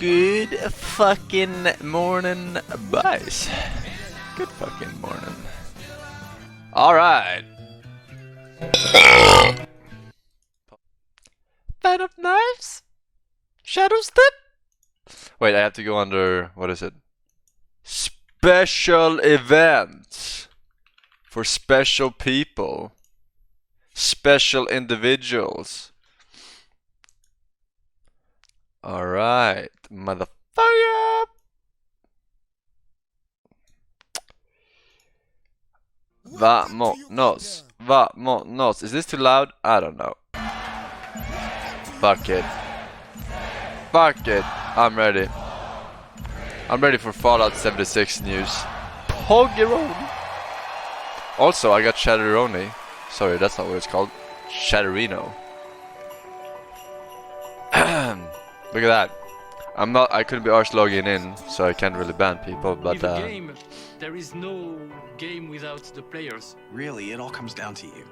Good fucking morning, boys. Good fucking morning. Alright. Fan of knives? Shadow step? Wait, I have to go under, what is it? Special events. For special people. Special individuals. Alright, motherfucker! Vamonos. Vamonos. Is this too loud? I don't know. Fuck it. Fuck it. I'm ready. I'm ready for Fallout 76 news. Poggeroni. Also, I got Chatteroni. Sorry, that's not what it's called. Chatterino. Look at that. I couldn't be arse logging in, so I can't really ban people, but in a game, there is no game without the players. Really, it all comes down to you.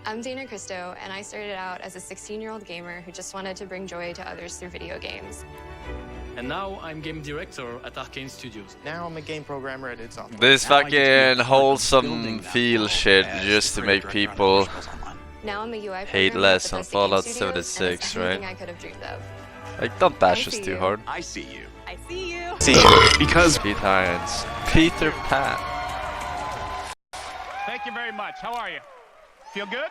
I'm Dana Christo, and I started out as a 16-year-old gamer who just wanted to bring joy to others through video games. And now I'm game director at Arcane Studios. Now I'm a game programmer at its office. this fucking wholesome feel shit just to make people Now I'm a UI hate programmer less at on Bethesda Game Fallout Studios, 76, and it's right? everything I could have dreamed of. Like, don't bash I us see too you. hard. I see you. I see you. See you. Because Pete Irons. Peter Pan. Thank you very much. How are you? Feel good?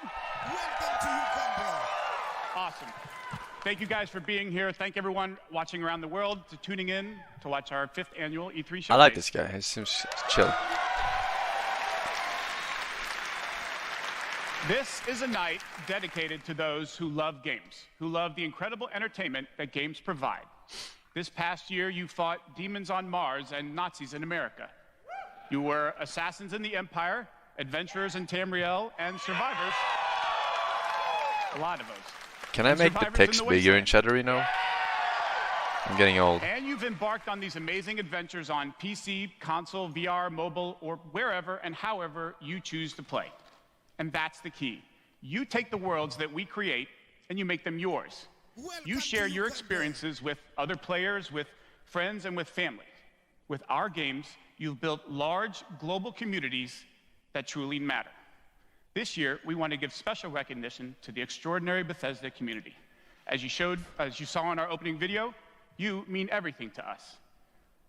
Awesome. Thank you guys for being here. Thank everyone watching around the world to tuning in to watch our 5th annual E3 showcase. I like this guy. He seems chill. This is a night dedicated to those who love games, who love the incredible entertainment that games provide. This past year, you fought demons on Mars and Nazis in America. You were assassins in the Empire, adventurers in Tamriel, and survivors. A lot of those. Can I make the text bigger in Chatterino? I'm getting old. And you've embarked on these amazing adventures on PC, console, VR, mobile, or wherever and however you choose to play. And that's the key. You take the worlds that we create and you make them yours. You share your experiences with other players, with friends, and with family. With our games, you've built large global communities that truly matter. This year, we want to give special recognition to the extraordinary Bethesda community. As you saw in our opening video, you mean everything to us.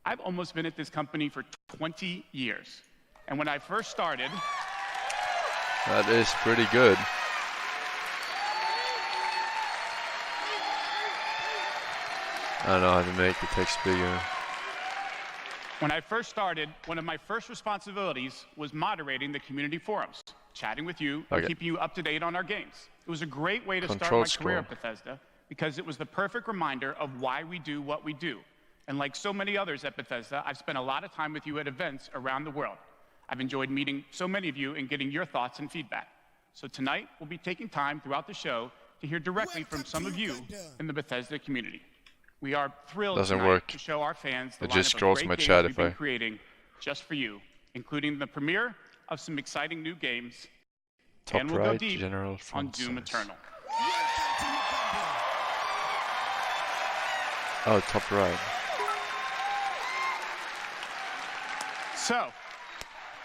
I've almost been at this company for 20 years. And when I first started... That is pretty good. I don't know how to make the text bigger. When I first started, one of my first responsibilities was moderating the community forums, chatting with you, and keeping you up to date on our games. It was a great way to start my career at Bethesda because it was the perfect reminder of why we do what we do. And like so many others at Bethesda, I've spent a lot of time with you at events around the world. I've enjoyed meeting so many of you and getting your thoughts and feedback. So tonight, we'll be taking time throughout the show to hear directly from some of you in the Bethesda community. We are thrilled to show our fans the lineup of great games we've been creating just for you, including the premiere of some exciting new games, and we'll go deep on Doom Eternal. Oh, top right. So,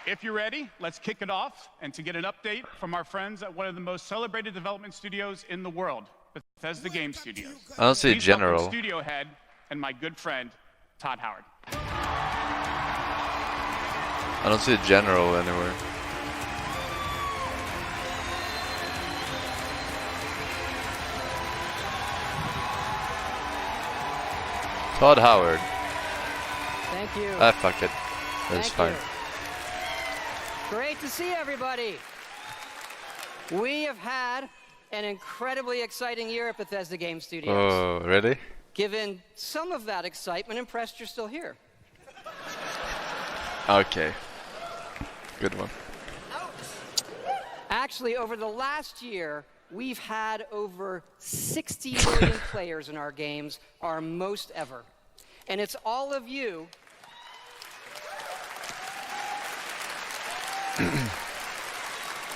if you're ready, let's kick it off, and to get an update from our friends at one of the most celebrated development studios in the world, Bethesda Game Studios. I don't see a general. Studio head and my good friend, Todd Howard. I don't see a general anywhere. Todd Howard. Thank you. Ah, fuck it. That's fine. Great to see everybody. We have had an incredibly exciting year at Bethesda Game Studios. Oh, really? Given some of that excitement, impressed you're still here. Okay. Good one. Actually, over the last year, we've had over 60 million players in our games, our most ever. And it's all of you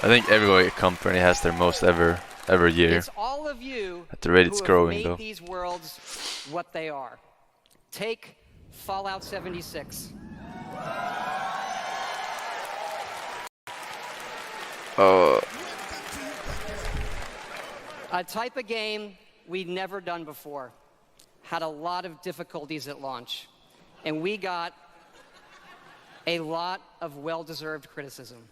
I think every company has their most ever year. It's all of you At the rate it's who growing, have though. made these worlds what they are. Take Fallout 76. A type of game we'd never done before. Had a lot of difficulties at launch. And we got a lot of well-deserved criticism.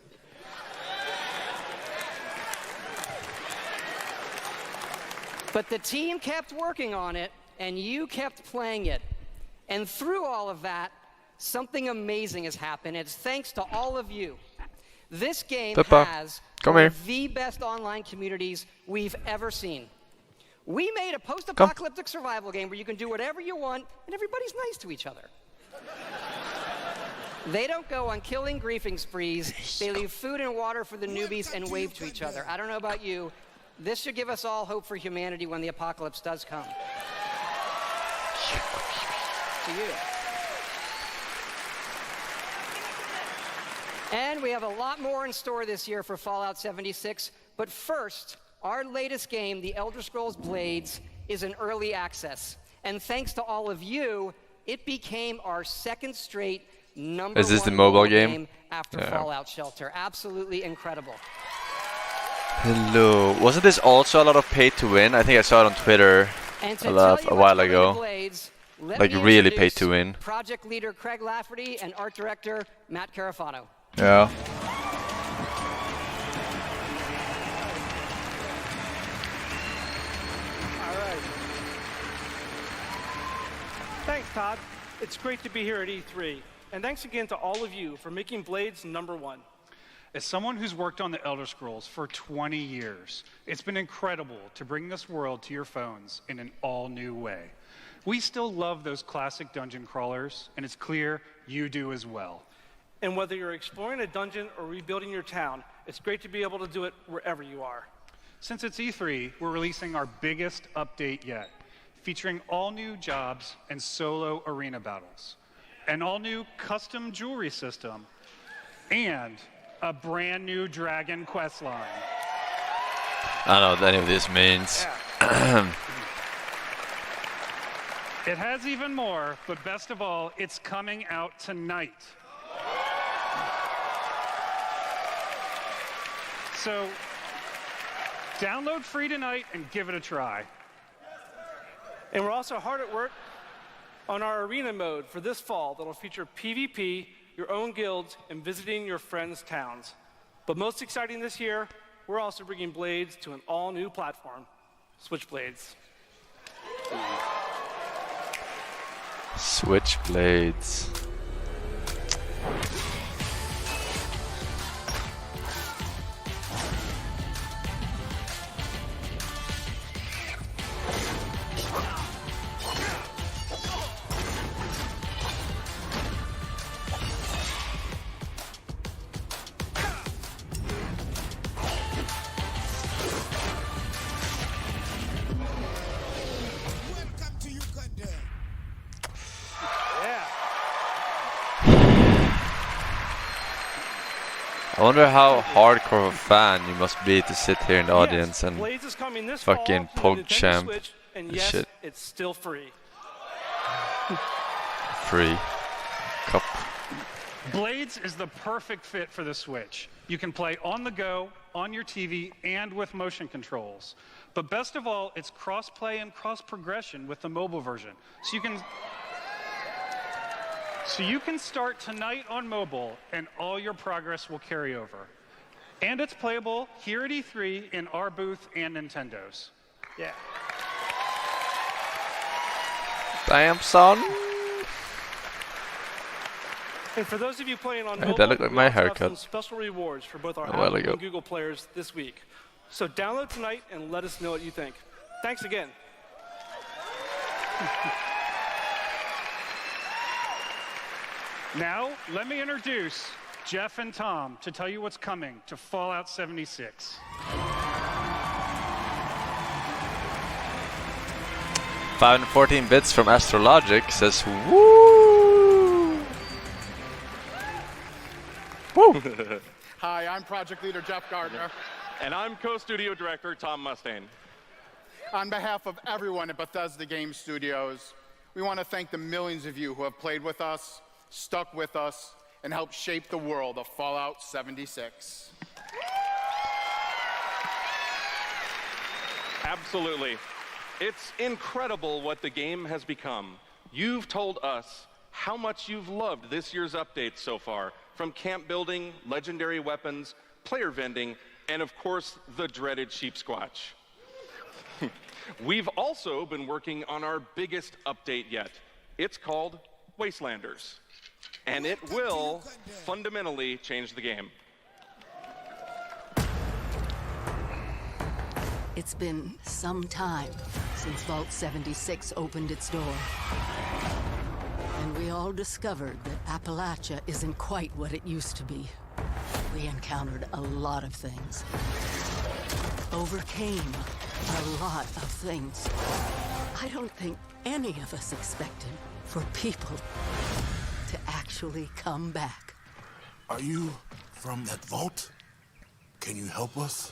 But the team kept working on it, and you kept playing it. And through all of that, something amazing has happened. It's thanks to all of you. This game has one of the best online communities we've ever seen. We made a post-apocalyptic survival game where you can do whatever you want, and everybody's nice to each other. They don't go on killing griefing sprees. They leave food and water for the newbies and wave to each other. I don't know about you. This should give us all hope for humanity when the apocalypse does come. To you. And we have a lot more in store this year for Fallout 76. But first, our latest game, The Elder Scrolls Blades, is in early access. And thanks to all of you, it became our second straight number Is this one the mobile mobile game? After Fallout Shelter. Absolutely incredible. Hello. Wasn't this also a lot of pay to win? I think I saw it on Twitter a while ago. Blades, like really pay to win. Project leader Craig Lafferty and art director Matt Carafano. Yeah. All right. Thanks, Todd. It's great to be here at E3. And thanks again to all of you for making Blades #1. As someone who's worked on the Elder Scrolls for 20 years, it's been incredible to bring this world to your phones in an all-new way. We still love those classic dungeon crawlers, and it's clear you do as well. And whether you're exploring a dungeon or rebuilding your town, it's great to be able to do it wherever you are. Since it's E3, we're releasing our biggest update yet, featuring all new jobs and solo arena battles, an all-new custom jewelry system, and a brand new dragon quest line. I don't know what any of this means. Yeah. It has even more, but best of all, it's coming out tonight. So, download free tonight and give it a try. And we're also hard at work on our arena mode for this fall that'll feature PvP, your own guilds, and visiting your friends' towns. But most exciting this year, we're also bringing Blades to an all-new platform, Switchblades. Switchblades. I wonder how hardcore of a fan you must be to sit here in the audience and Blades is coming this fucking fall to the Nintendo PogChamp Switch, and and yes, shit. it's still free. Free cup. Blades is the perfect fit for the Switch. You can play on the go, on your TV, and with motion controls. But best of all, it's cross-play and cross-progression with the mobile version. So you can start tonight on mobile, and all your progress will carry over. And it's playable here at E3 in our booth and Nintendo's. Yeah. Damn, son. And for those of you playing on Hey, mobile, that looked like we my also have haircut. some special rewards for both our A while Apple ago. and Google players this week. So download tonight and let us know what you think. Thanks again. Now, let me introduce Jeff and Tom to tell you what's coming to Fallout 76. 514 bits from Astrologic says, woo! Woo! Hi, I'm Project Leader Jeff Gardner. And I'm co-studio director Tom Mustaine. On behalf of everyone at Bethesda Game Studios, we want to thank the millions of you who have played with us, stuck with us, and helped shape the world of Fallout 76. Absolutely. It's incredible what the game has become. You've told us how much you've loved this year's updates so far, from camp building, legendary weapons, player vending, and of course, the dreaded sheep squatch. We've also been working on our biggest update yet. It's called Wastelanders, and it will fundamentally change the game. It's been some time since Vault 76 opened its door. And we all discovered that Appalachia isn't quite what it used to be. We encountered a lot of things. Overcame a lot of things. I don't think any of us expected for people to actually come back. Are you from that vault? Can you help us?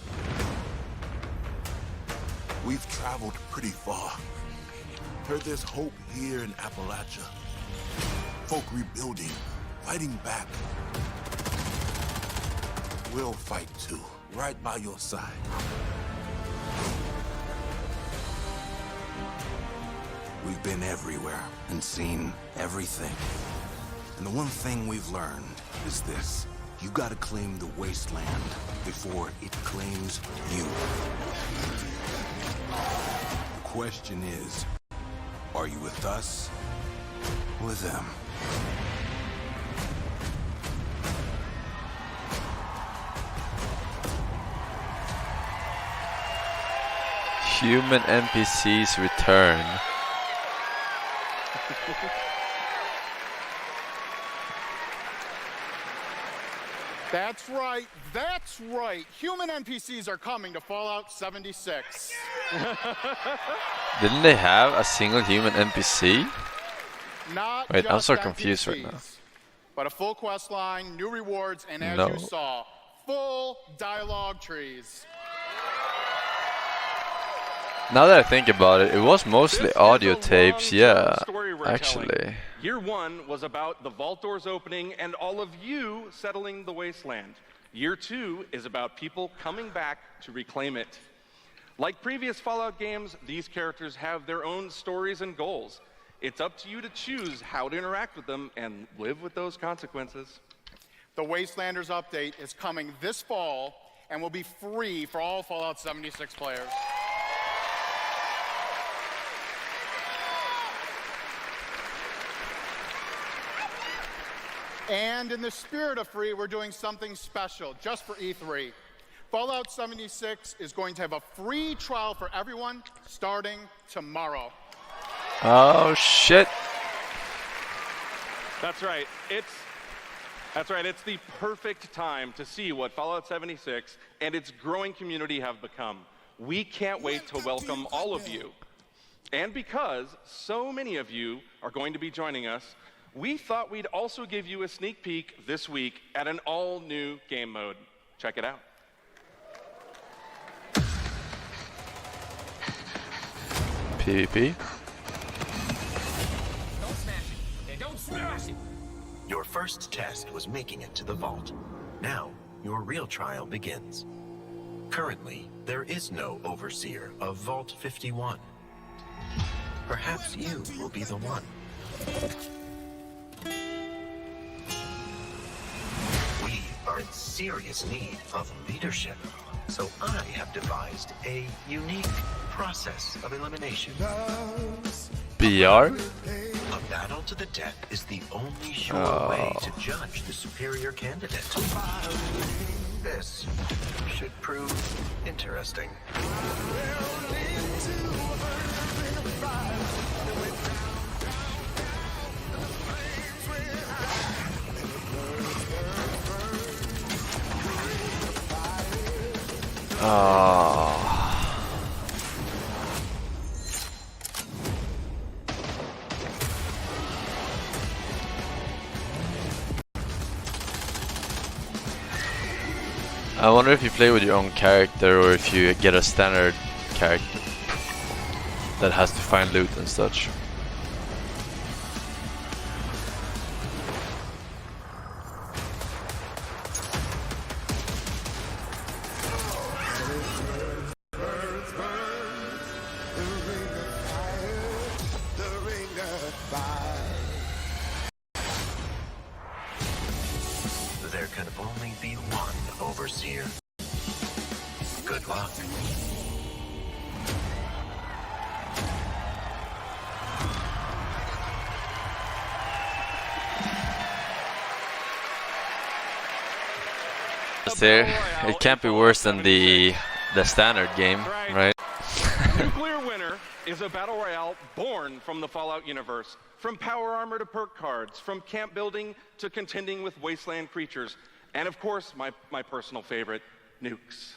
We've traveled pretty far. Heard there's hope here in Appalachia. Folk rebuilding, fighting back. We'll fight too, right by your side. We've been everywhere and seen everything. And the one thing we've learned is this. You gotta claim the wasteland before it claims you. The question is, are you with us or with them? Human NPCs return. That's right, that's right. Human NPCs are coming to Fallout 76. Didn't they have a single human NPC? Not Wait, I'm just so confused right NPCs, now. But a full quest line, new rewards, and as No. you saw, full dialogue trees. Now that I think about it, it was mostly This is audio a tapes, long-term yeah, story we're actually. telling. Year one was about the vault doors opening and all of you settling the wasteland. Year two is about people coming back to reclaim it. Like previous Fallout games, these characters have their own stories and goals. It's up to you to choose how to interact with them and live with those consequences. The Wastelanders update is coming this fall and will be free for all Fallout 76 players. And in the spirit of free, we're doing something special just for E3. Fallout 76 is going to have a free trial for everyone starting tomorrow. Oh shit. That's right. It's the perfect time to see what Fallout 76 and its growing community have become. We can't wait to welcome all of you. And because so many of you are going to be joining us, we thought we'd also give you a sneak peek this week at an all-new game mode. Check it out. PvP. Don't smash it. Yeah, don't smash it. Your first test was making it to the vault. Now, your real trial begins. Currently, there is no overseer of Vault 51. Perhaps you will be the one. We are in serious need of leadership, so I have devised a unique process of elimination. BR? A battle to the death is the only sure way to judge the superior candidate. This should prove interesting. I wonder if you play with your own character or if you get a standard character that has to find loot and such. There can only be one overseer. Good luck. It can't be worse than the standard game, right? Nuclear Winter is a battle royale born from the Fallout universe. From power armor to perk cards, from camp building to contending with wasteland creatures, and of course, my personal favorite, nukes.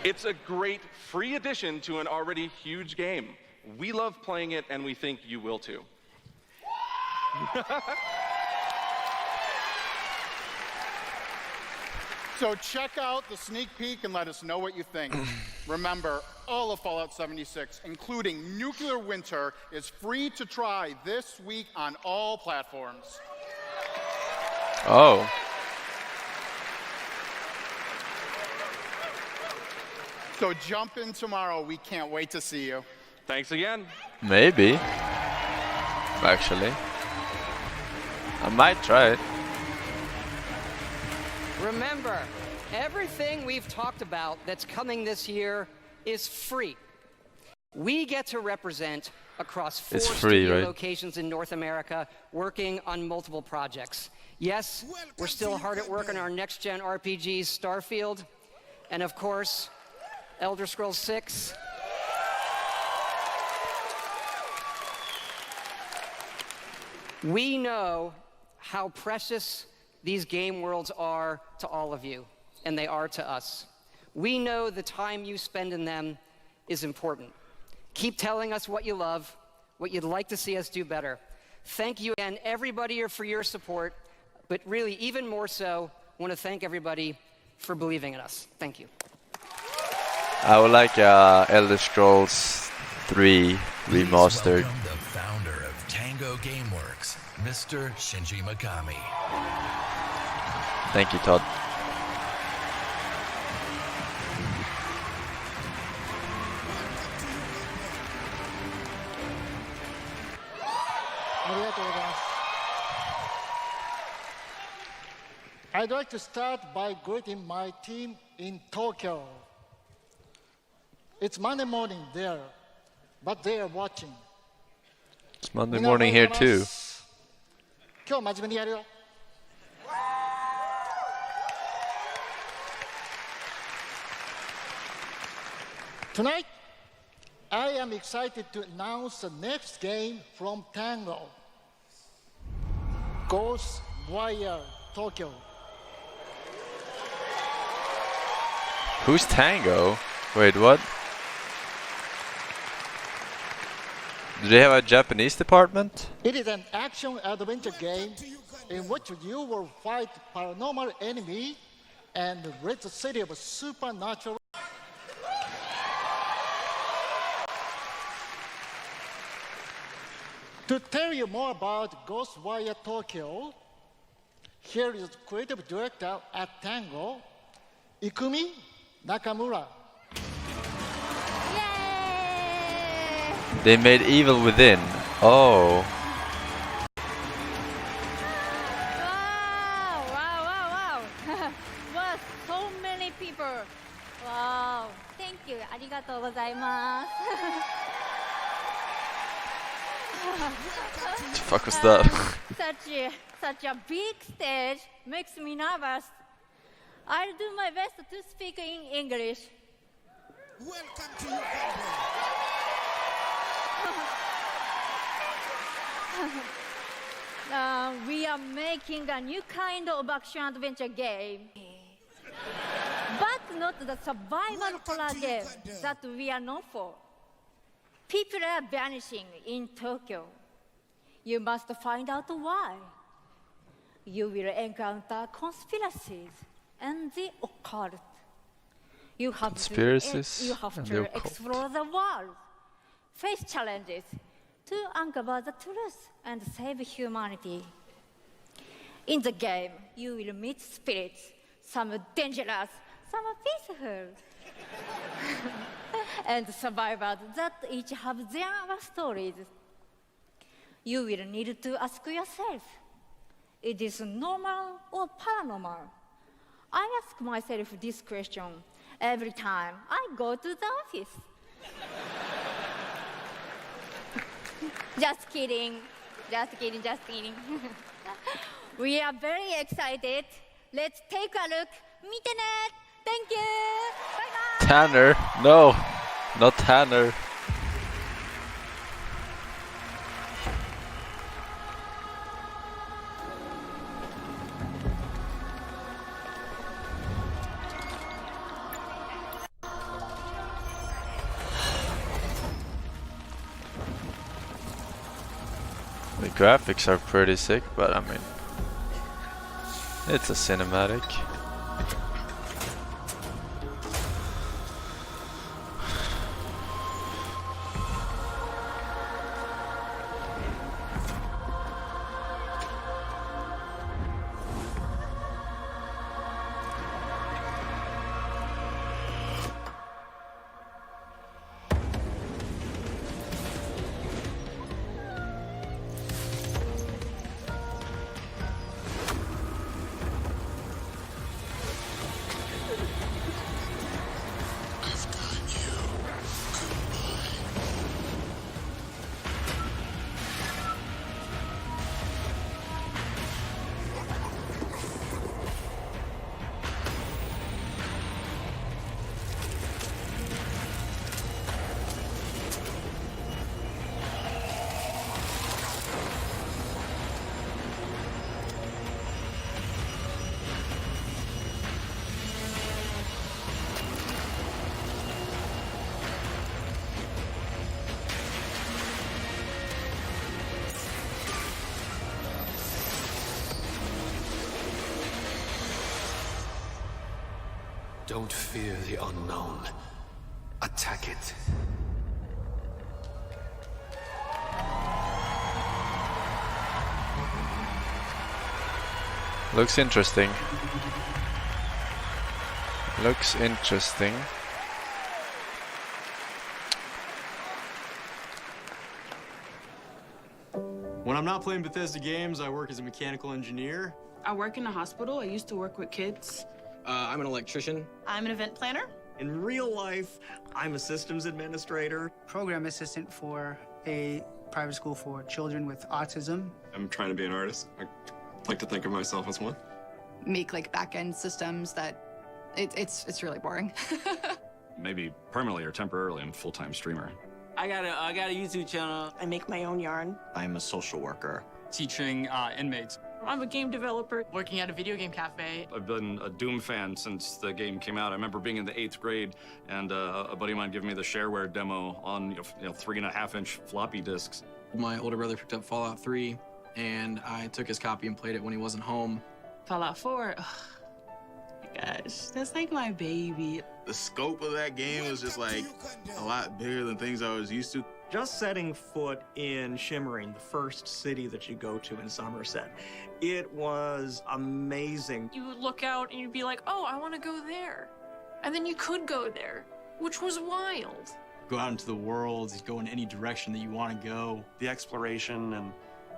It's a great free addition to an already huge game. We love playing it, and we think you will too. So check out the sneak peek and let us know what you think. Remember, all of Fallout 76, including Nuclear Winter, is free to try this week on all platforms. Oh. So jump in tomorrow. We can't wait to see you. Thanks again. Maybe. Actually. I might try it. Remember, everything we've talked about that's coming this year is free. We get to represent across 4 studio locations in North America, working on multiple projects. Yes, we're still hard at work on our next-gen RPGs, Starfield, and of course, Elder Scrolls 6. We know how precious these game worlds are to all of you, and they are to us. We know the time you spend in them is important. Keep telling us what you love, what you'd like to see us do better. Thank you again, everybody, for your support, but really, even more so, I want to thank everybody for believing in us. Thank you. I would like Elder Scrolls 3 remastered. Welcome the founder of Tango Gameworks, Mr. Shinji Mikami. Thank you, Todd. I'd like to start by greeting my team in Tokyo. It's Monday morning there, but they are watching. It's Monday morning here too. Tonight, I am excited to announce the next game from Tango, Ghostwire Tokyo. Who's Tango? Wait, what? Do they have a Japanese department? It is an action-adventure game in which you will fight paranormal enemy and rid the city of supernatural. To tell you more about Ghostwire Tokyo, here is creative director at Tango, Ikumi Nakamura. They made Evil Within. Oh. Wow. Wow, so many people. Wow. Thank you. ありがとうございます。What the fuck was that? Such a big stage makes me nervous. I'll do my best to speak in English. Welcome to your We are making a new kind of action-adventure game. But not the survival horror game that we are known for. People are vanishing in Tokyo. You must find out why. You will encounter conspiracies and the occult. You have Conspiracies you have and to the occult. explore the world, face challenges, to uncover the truth and save humanity. In the game, you will meet spirits, some dangerous, some peaceful, and survivors that each have their stories. You will need to ask yourself, is this normal or paranormal? I ask myself this question every time I go to the office. Just kidding. Just kidding, just kidding. We are very excited. Let's take a look. Meet it. Thank you. Bye-bye. Tanner. No, not Tanner. The graphics are pretty sick, but I mean, it's a cinematic. Don't fear the unknown. Attack it. Looks interesting. Looks interesting. When I'm not playing Bethesda games, I work as a mechanical engineer. I work in a hospital. I used to work with kids. I'm an electrician. I'm an event planner. In real life, I'm a systems administrator. Program assistant for a private school for children with autism. I'm trying to be an artist. I like to think of myself as one. Make like back-end systems that it's really boring. Maybe permanently or temporarily, I'm a full-time streamer. I got a YouTube channel. I make my own yarn. I'm a social worker. Teaching inmates. I'm a game developer working at a video game cafe. I've been a Doom fan since the game came out. I remember being in the 8th grade and a buddy of mine giving me the shareware demo on 3.5-inch floppy disks. My older brother picked up Fallout 3, and I took his copy and played it when he wasn't home. Fallout 4, oh my gosh, that's like my baby. The scope of that game was just like a lot bigger than things I was used to. Just setting foot in Shimmering, the first city that you go to in Somerset, it was amazing. You would look out and you'd be like, oh, I want to go there. And then you could go there, which was wild. Go out into the world, go in any direction that you want to go. The exploration and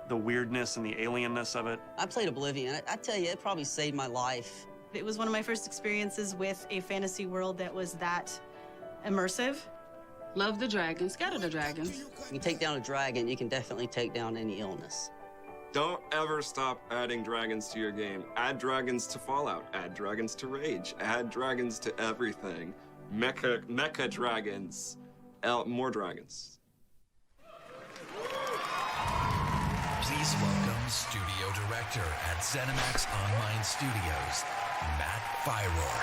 the weirdness and the alienness of it. I played Oblivion. I tell you, it probably saved my life. It was one of my first experiences with a fantasy world that was that immersive. Love the dragons. Got the dragons. You take down a dragon, you can definitely take down any illness. Don't ever stop adding dragons to your game. Add dragons to Fallout. Add dragons to Rage. Add dragons to everything. Mecha dragons. More dragons. Please welcome Studio Director at ZeniMax Online Studios, Matt Fyrour.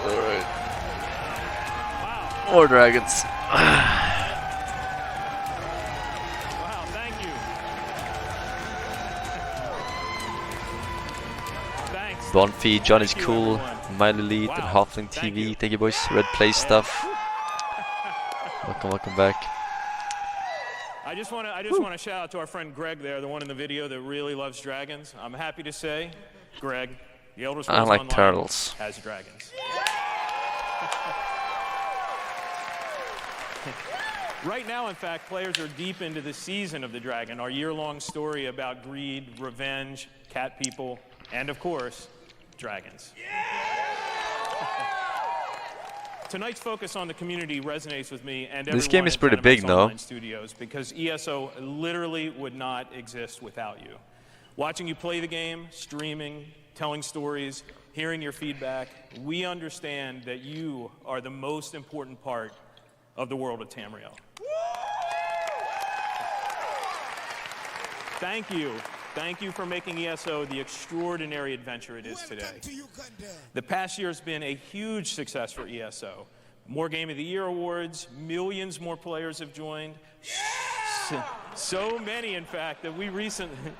Alright. More dragons. Wow, thank you. Bonfi, Johnny's Cool, Miley Lead, and Halfling TV. Thank you, boys. Red Play Stuff. Welcome back. I just want to shout out to our friend Greg there, the one in the video that really loves dragons. I'm happy to say, Greg, the Elder Scrolls I like Online turtles. has dragons. Right now, in fact, players are deep into the season of the dragon, our year-long story about greed, revenge, cat people, and of course, dragons. Tonight's focus on the community resonates with me and everyone This game is at pretty ZeniMax big, no? Online Studios, because ESO literally would not exist without you. Watching you play the game, streaming, telling stories, hearing your feedback, we understand that you are the most important part of the world of Tamriel. Thank you. Thank you for making ESO the extraordinary adventure it is today. The past year has been a huge success for ESO. More Game of the Year awards, millions more players have joined. So many, in fact, that we recently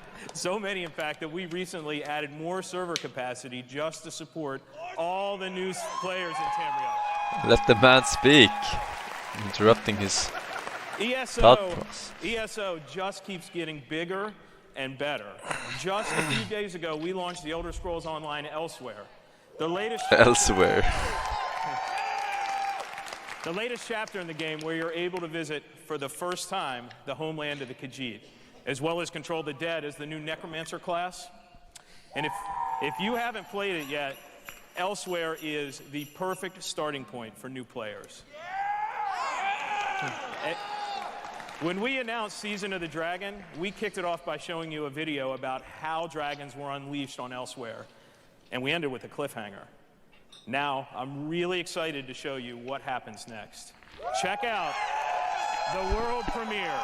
added more server capacity just to support all the new players in Tamriel. Let the man speak. Interrupting his thought process. ESO just keeps getting bigger and better. Just a few days ago, we launched the Elder Scrolls Online Elsewhere. The latest chapter in the game where you're able to visit for the first time the homeland of the Khajiit, as well as control the dead as the new Necromancer class. And if you haven't played it yet, Elsewhere is the perfect starting point for new players. When we announced Season of the Dragon, we kicked it off by showing you a video about how dragons were unleashed on Elsewhere, and we ended with a cliffhanger. Now, I'm really excited to show you what happens next. Check out the world premiere.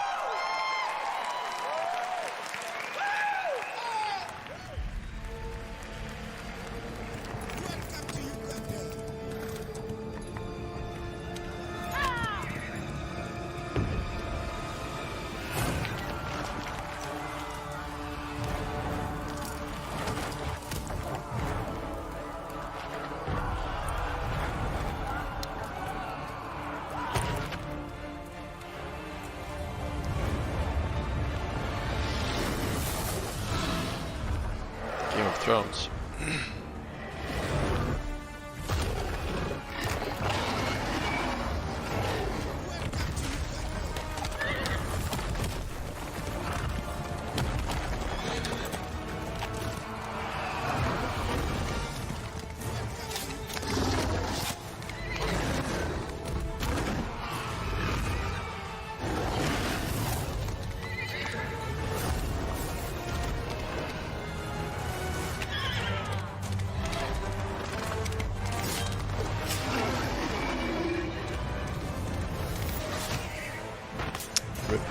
Game of Thrones.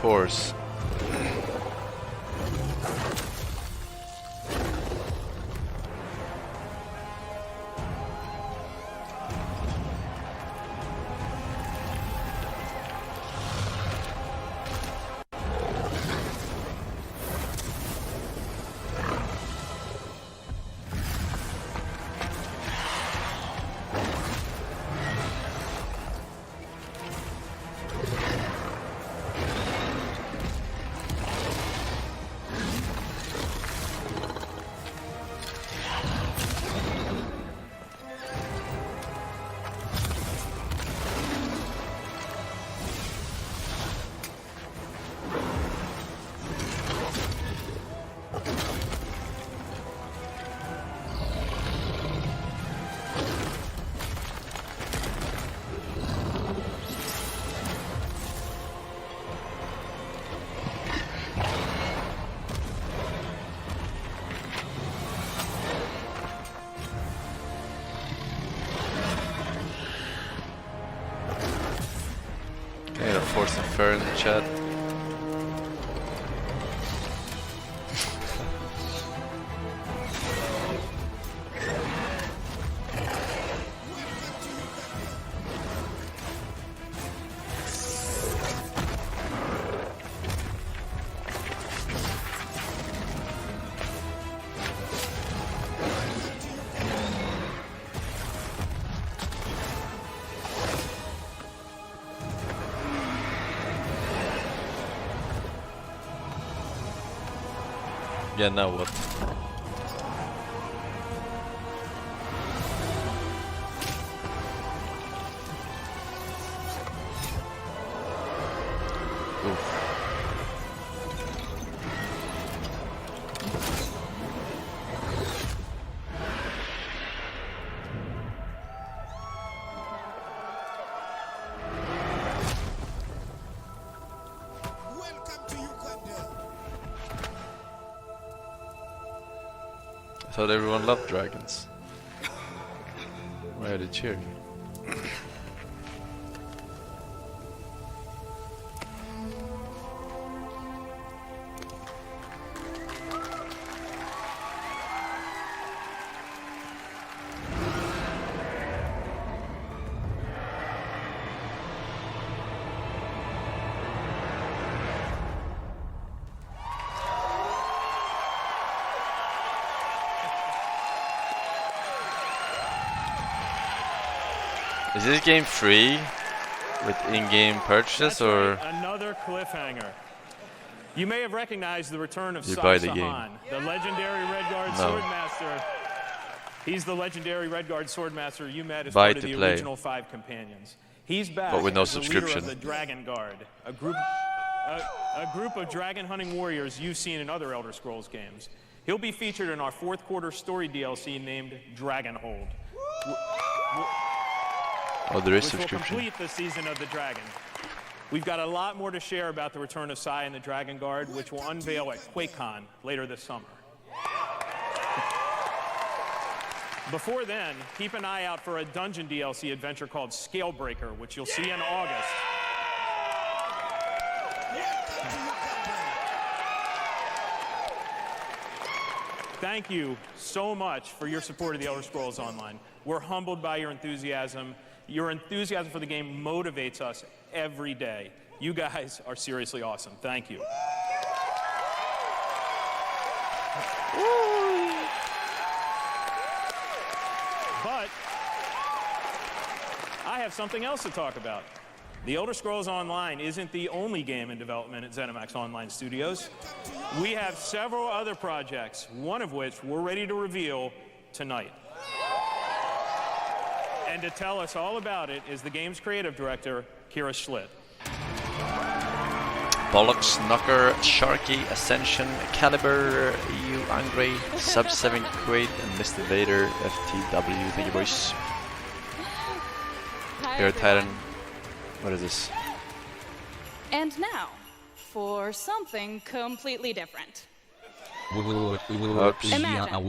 Horse. Forsen Fur in the chat. Yeah, now what? Oof. I thought everyone loved dragons. Why are they cheering? Is this game free with in-game purchase? That's or right, another cliffhanger? You may have recognized the return of You Sai buy the Sahan, the legendary Red Guard Swordmaster. He's the legendary Red Guard Swordmaster you met as Buy part of to the play. original 5 companions. He's back But with no as the leader subscription. of the Dragon Guard, a group of dragon hunting warriors you've seen in other Elder Scrolls games. He'll be featured in our 4th quarter story DLC named Dragonhold. Oh, there is Which will subscription. complete the season of the Dragon. We've got a lot more to share about the return of Sai and the Dragon Guard, which will unveil at QuakeCon later this summer. Before then, keep an eye out for a dungeon DLC adventure called Scalebreaker, which you'll see in August. Thank you so much for your support of the Elder Scrolls Online. We're humbled by your enthusiasm. Your enthusiasm for the game motivates us every day. You guys are seriously awesome. Thank you. But I have something else to talk about. The Elder Scrolls Online isn't the only game in development at ZeniMax Online Studios. We have several other projects, one of which we're ready to reveal tonight. And to tell us all about it is the game's creative director, Kira Schlitt. Bollocks, Knocker, Sharky, Ascension, Caliber, EU Angry, Sub7 Quaid, and Mr. Vader, FTW. Thank you, boys. Here, Titan. What is this? And now, for something completely different. Oops. Imagine a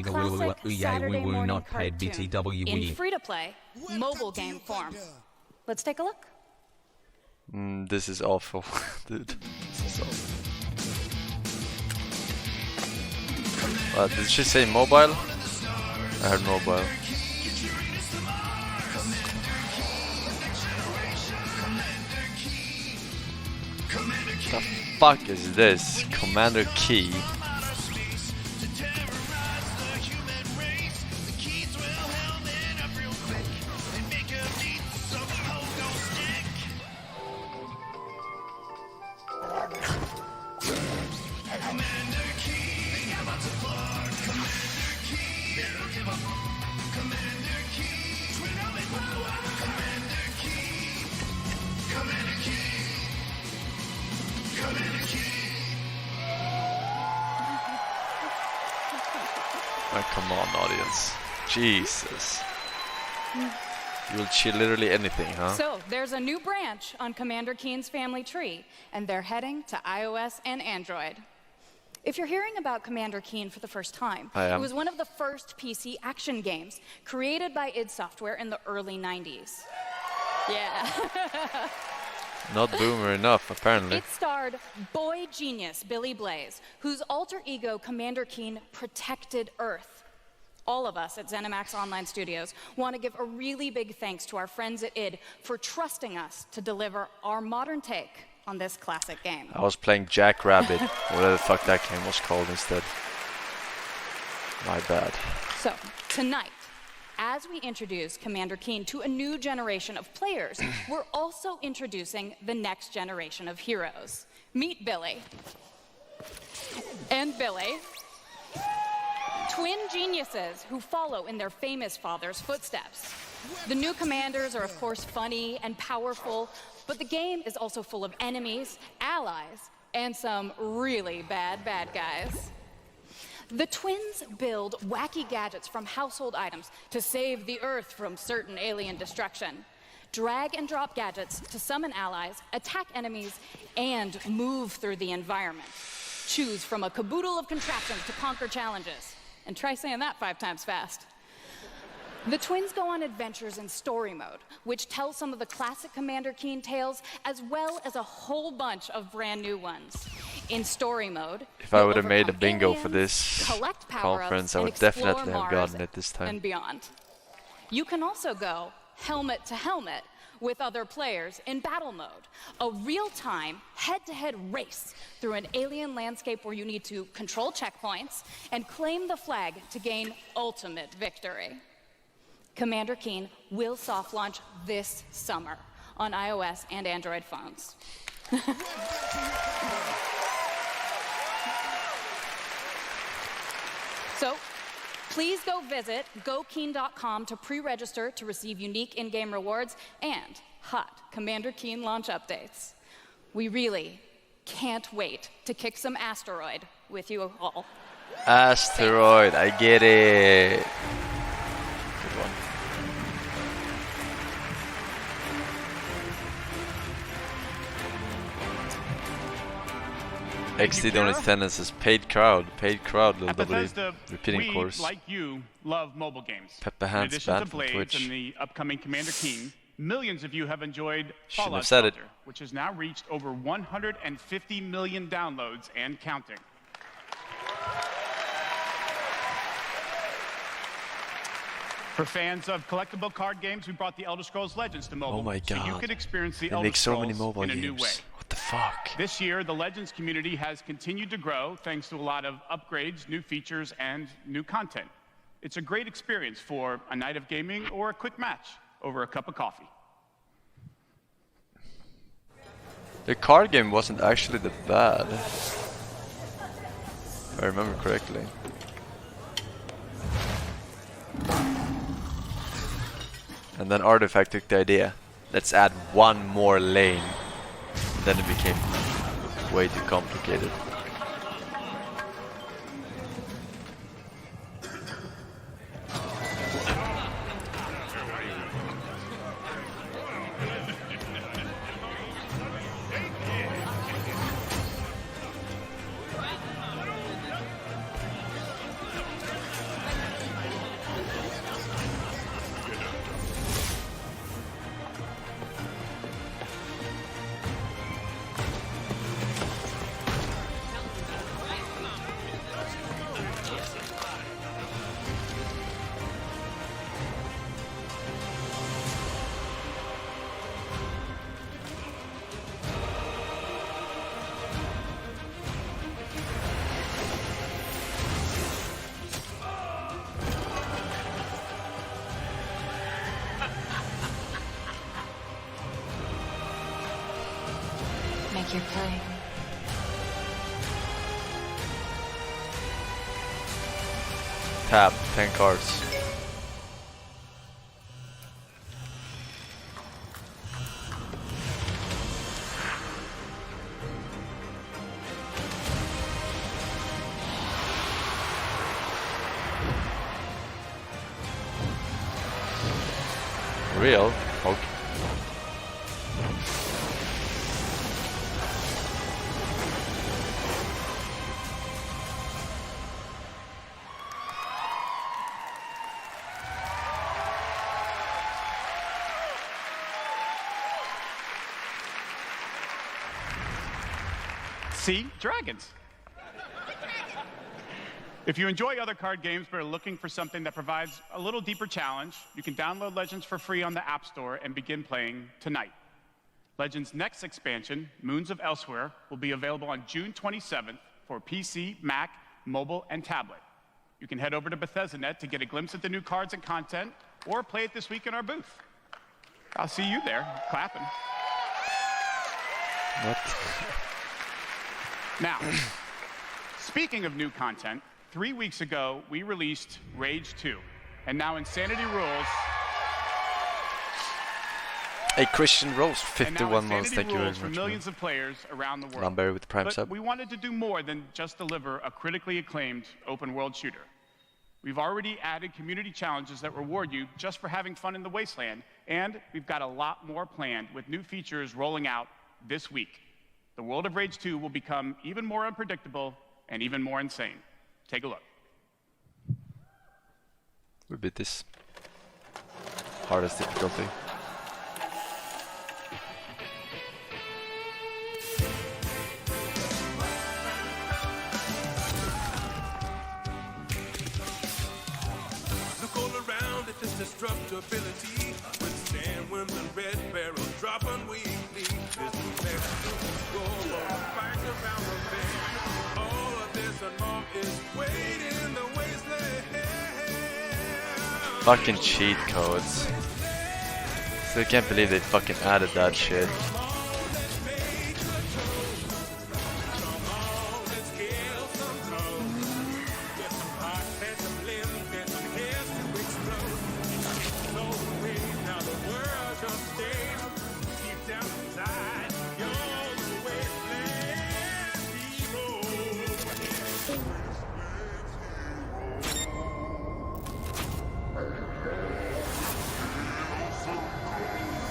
classic Saturday morning cartoon in free-to-play, mobile game form. Let's take a look. This is awful, dude. This is awful. Did she say mobile? I heard mobile. The fuck is this? Commander Key. Oh, come on, audience. Jesus. You will cheat literally anything, huh? So, there's a new branch on Commander Keen's family tree, and they're heading to iOS and Android. If you're hearing about Commander Keen for the first time, it was one of the first PC action games created by id Software in the early 90s. Yeah. Not boomer enough, apparently. It starred boy genius Billy Blaze, whose alter ego Commander Keen protected Earth. All of us at ZeniMax Online Studios want to give a really big thanks to our friends at id for trusting us to deliver our modern take on this classic game. I was playing Jackrabbit, whatever the fuck that game was called instead. My bad. So, tonight, as we introduce Commander Keen to a new generation of players, we're also introducing the next generation of heroes. Meet Billy. and Billy. Twin geniuses who follow in their famous father's footsteps. The new commanders are, of course, funny and powerful, but the game is also full of enemies, allies, and some really bad guys. The twins build wacky gadgets from household items to save the Earth from certain alien destruction. Drag and drop gadgets to summon allies, attack enemies, and move through the environment. Choose from a caboodle of contraptions to conquer challenges. And try saying that 5 times fast. The twins go on adventures in story mode, which tells some of the classic Commander Keen tales, as well as a whole bunch of brand new ones. In story mode, if I would have made a bingo for this conference, I would definitely have gotten it this time. And beyond. You can also go helmet to helmet with other players in battle mode, a real-time, head-to-head race through an alien landscape where you need to control checkpoints and claim the flag to gain ultimate victory. Commander Keen will soft launch this summer on iOS and Android phones. So, please go visit gokeen.com to pre-register to receive unique in-game rewards and hot Commander Keen launch updates. We really can't wait to kick some asteroid with you all. Asteroid, I get it. Good one. XD only tennis is paid crowd, little At W, BETHESDA, repeating we, course. like you, love mobile games. Pepper In Hands addition to banned from Blades Twitch. and the upcoming Commander Keen, millions of you have enjoyed Shouldn't Fallout have said it. Shelter, which has now reached over 150 million downloads and counting. For fans of collectible card games, we brought the Elder Scrolls Legends to mobile, Oh my so you god. could experience the They Elder make so many Scrolls mobile in a new way. games. What the fuck? This year, the Legends community has continued to grow thanks to a lot of upgrades, new features, and new content. It's a great experience for a night of gaming or a quick match over a cup of coffee. The card game wasn't actually that bad, if I remember correctly. And then Artifact took the idea, let's add one more lane. Then it became way too complicated. Make your play. Tap, 10 cards. Real? Okay. See? Dragons. If you enjoy other card games but are looking for something that provides a little deeper challenge, you can download Legends for free on the App Store and begin playing tonight. Legends' next expansion, Moons of Elsewhere, will be available on June 27th for PC, Mac, mobile, and tablet. You can head over to BethesdaNet to get a glimpse at the new cards and content, or play it this week in our booth. I'll see you there, clapping. What? Now, Speaking of new content, 3 weeks ago, we released Rage 2. And now Insanity Rules... Hey, Christian Rose, and now 51 months. Insanity Thank you very Rules for much. millions of players around the world. Lumberry with the Prime But sub. we wanted to do more than just deliver a critically acclaimed open-world shooter. We've already added community challenges that reward you just for having fun in the wasteland, and we've got a lot more planned with new features rolling out this week. The world of Rage 2 will become even more unpredictable and even more insane. Take a look. We beat this. Hardest difficulty. Look all around at this destructibility. Withstand when the red barrel dropping weekly. There's no place to go or fight around the bend. All of this and more is waiting in the wasteland. Fucking cheat codes. Still can't believe they fucking added that shit.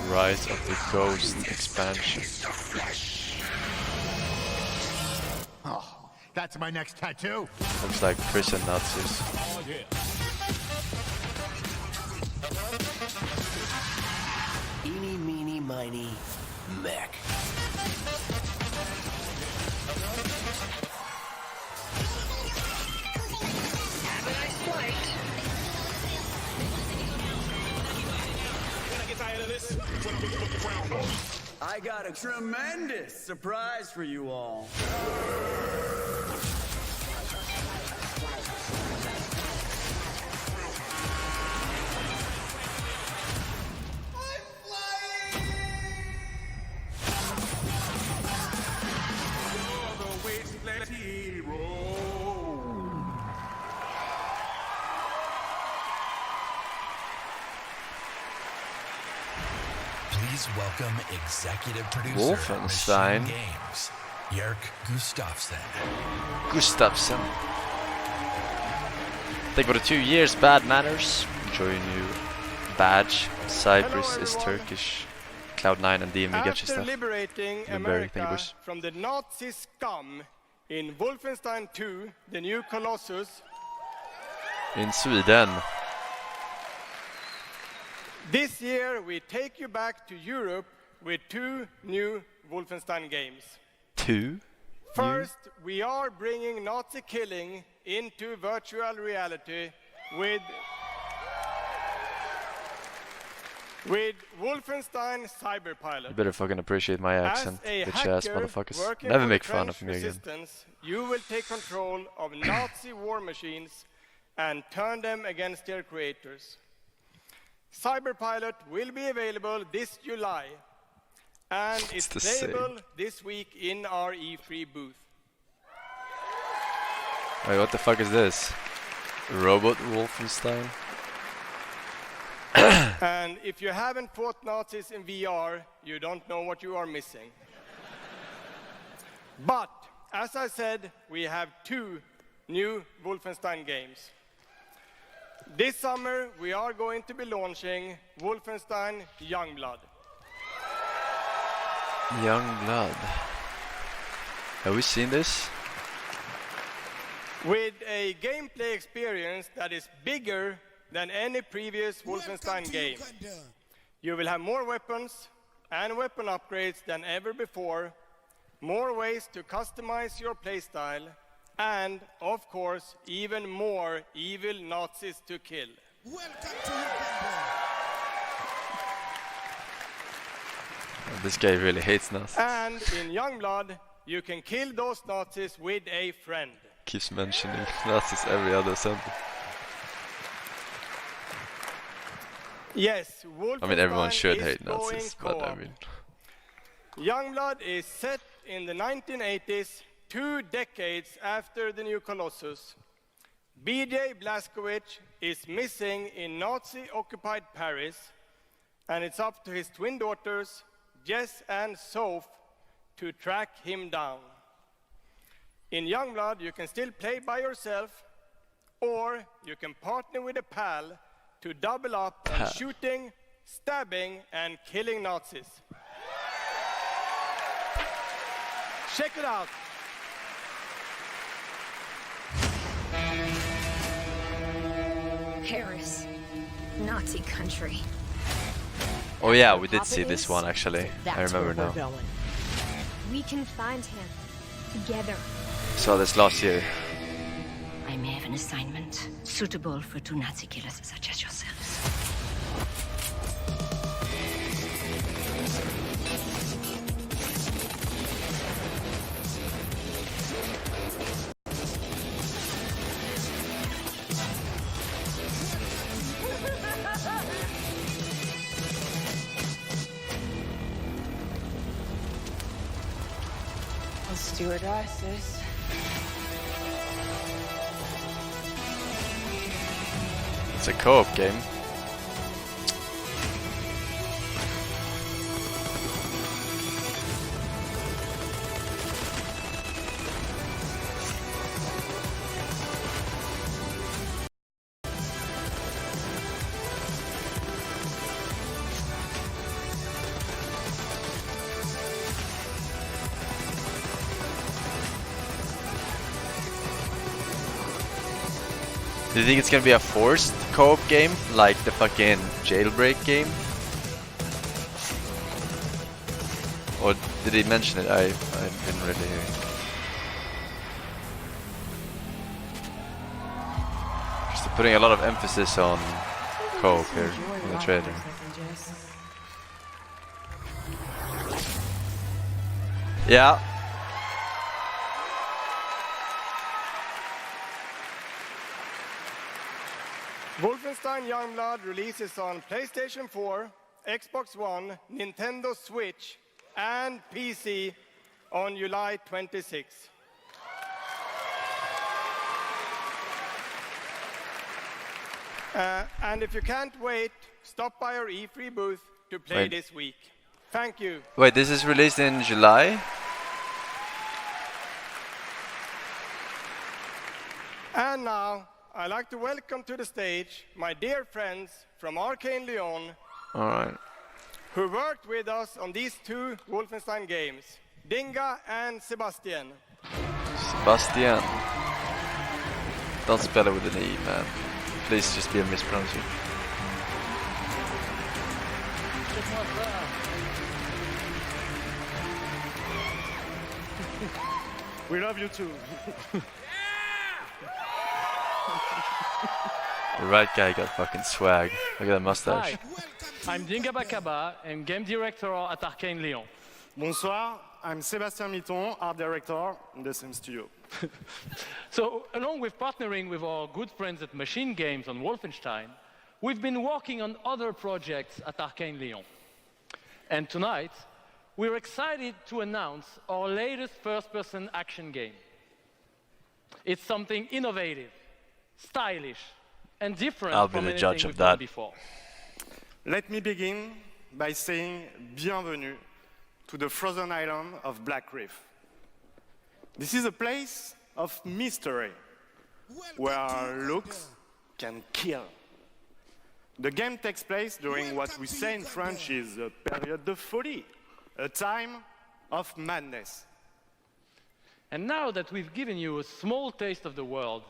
Rise of the Ghost expansion. Oh, that's my next tattoo. Looks like prison Nazis. Eeny, meeny, miny, mech. I got a tremendous surprise for you all. Please welcome executive producer Wolfenstein. of Machine Games, Jörg Gustafsson. Thank you for the 2 years, Bad Manners. Enjoy your new badge. Cyprus is Turkish. Cloud9 and DMV get you stuff. Liberating America from the Nazi scum in Wolfenstein 2, the new Colossus. In Sweden. This year we take you back to Europe with 2 new Wolfenstein games. 2? First, we are bringing Nazi killing into virtual reality with Wolfenstein Cyberpilot. You better fucking appreciate my accent, bitch ass motherfuckers. Never make fun of me again. You will take control of Nazi war machines and turn them against their creators. Cyberpilot will be available this July, and it's playable this week in our E3 booth. Wait, what the fuck is this? Robot Wolfenstein? And if you haven't fought Nazis in VR, you don't know what you are missing. But, as I said, we have 2 new Wolfenstein games. This summer, we are going to be launching Wolfenstein Youngblood. Youngblood. Have we seen this? With a gameplay experience that is bigger than any previous Wolfenstein game. You will have more weapons and weapon upgrades than ever before, more ways to customize your playstyle, and, of course, even more evil Nazis to kill. This guy really hates Nazis. And in Youngblood, you can kill those Nazis with a friend. Keeps mentioning Nazis every other sentence. Yes, I mean, everyone should is hate Nazis, but I co-op. mean... Youngblood is set in the 1980s 2 decades after the new Colossus, BJ Blazkowicz is missing in Nazi-occupied Paris, and it's up to his twin daughters, Jess and Soph, to track him down. In Youngblood, you can still play by yourself, or you can partner with a pal to double up on shooting, stabbing, and killing Nazis. Check it out. Paris, Nazi country. Oh yeah, we did see this one actually. I remember now. We can find him together. Saw this last year. I may have an assignment suitable for 2 Nazi killers such as yourselves. Stewardesses. It's a co-op game. Do you think it's gonna be a forced co-op game, like the fucking Jailbreak game? Or did he mention it? I didn't really hear it. Just putting a lot of emphasis on co-op here in the trailer. Yeah. Wolfenstein Youngblood releases on PlayStation 4, Xbox One, Nintendo Switch, and PC on July 26. And if you can't wait, stop by our E3 booth to play this week. Thank you. Wait, this is released in July? And now, I'd like to welcome to the stage my dear friends from Arcane Lyon, Alright. who worked with us on these 2 Wolfenstein games, Dinga and Sebastian. Sebastian. Don't spell it with an E, man. Please just be a mispronunciation. We love you too. The right guy got fucking swag. Look at that mustache. Hi, I'm Dinga Bakaba, and game director at Arcane Lyon. Bonsoir, I'm Sébastien Mitton, art director in the same studio. So, along with partnering with our good friends at Machine Games on Wolfenstein, we've been working on other projects at Arcane Lyon. And tonight, we're excited to announce our latest first-person action game. It's something innovative, stylish, and different I'll be from the anything judge of we've done that. before. Let me begin by saying bienvenue to the frozen island of Black Reef. This is a place of mystery, where looks can kill. The game takes place during what we say in French is a période de folie, a time of madness. And now that we've given you a small taste of the world,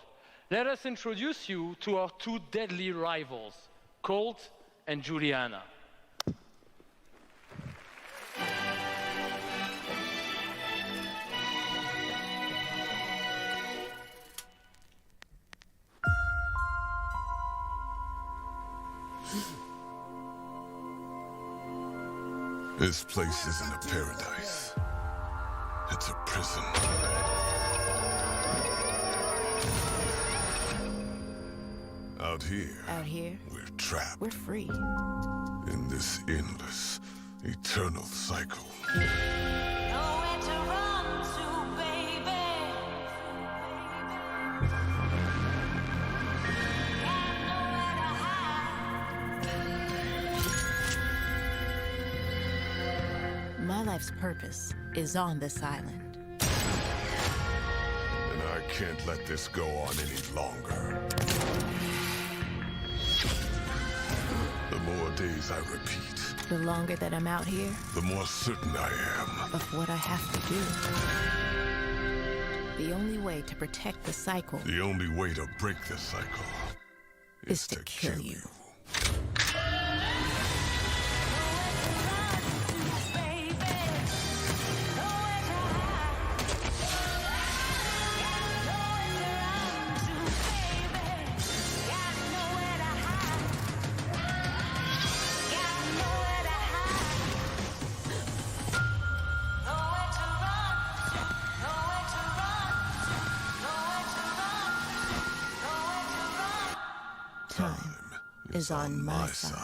let us introduce you to our 2 deadly rivals, Colt and Juliana. This place isn't a paradise. It's a prison. Out here, we're trapped. We're free. In this endless, eternal cycle. Nowhere to run to, baby. life's purpose is on this island. And I can't let this go on any longer. The more days I repeat, The longer that I'm out here, the more certain I am. of what I have to do. The only way to protect the cycle The only way to break the cycle is to kill you. Time is on my side.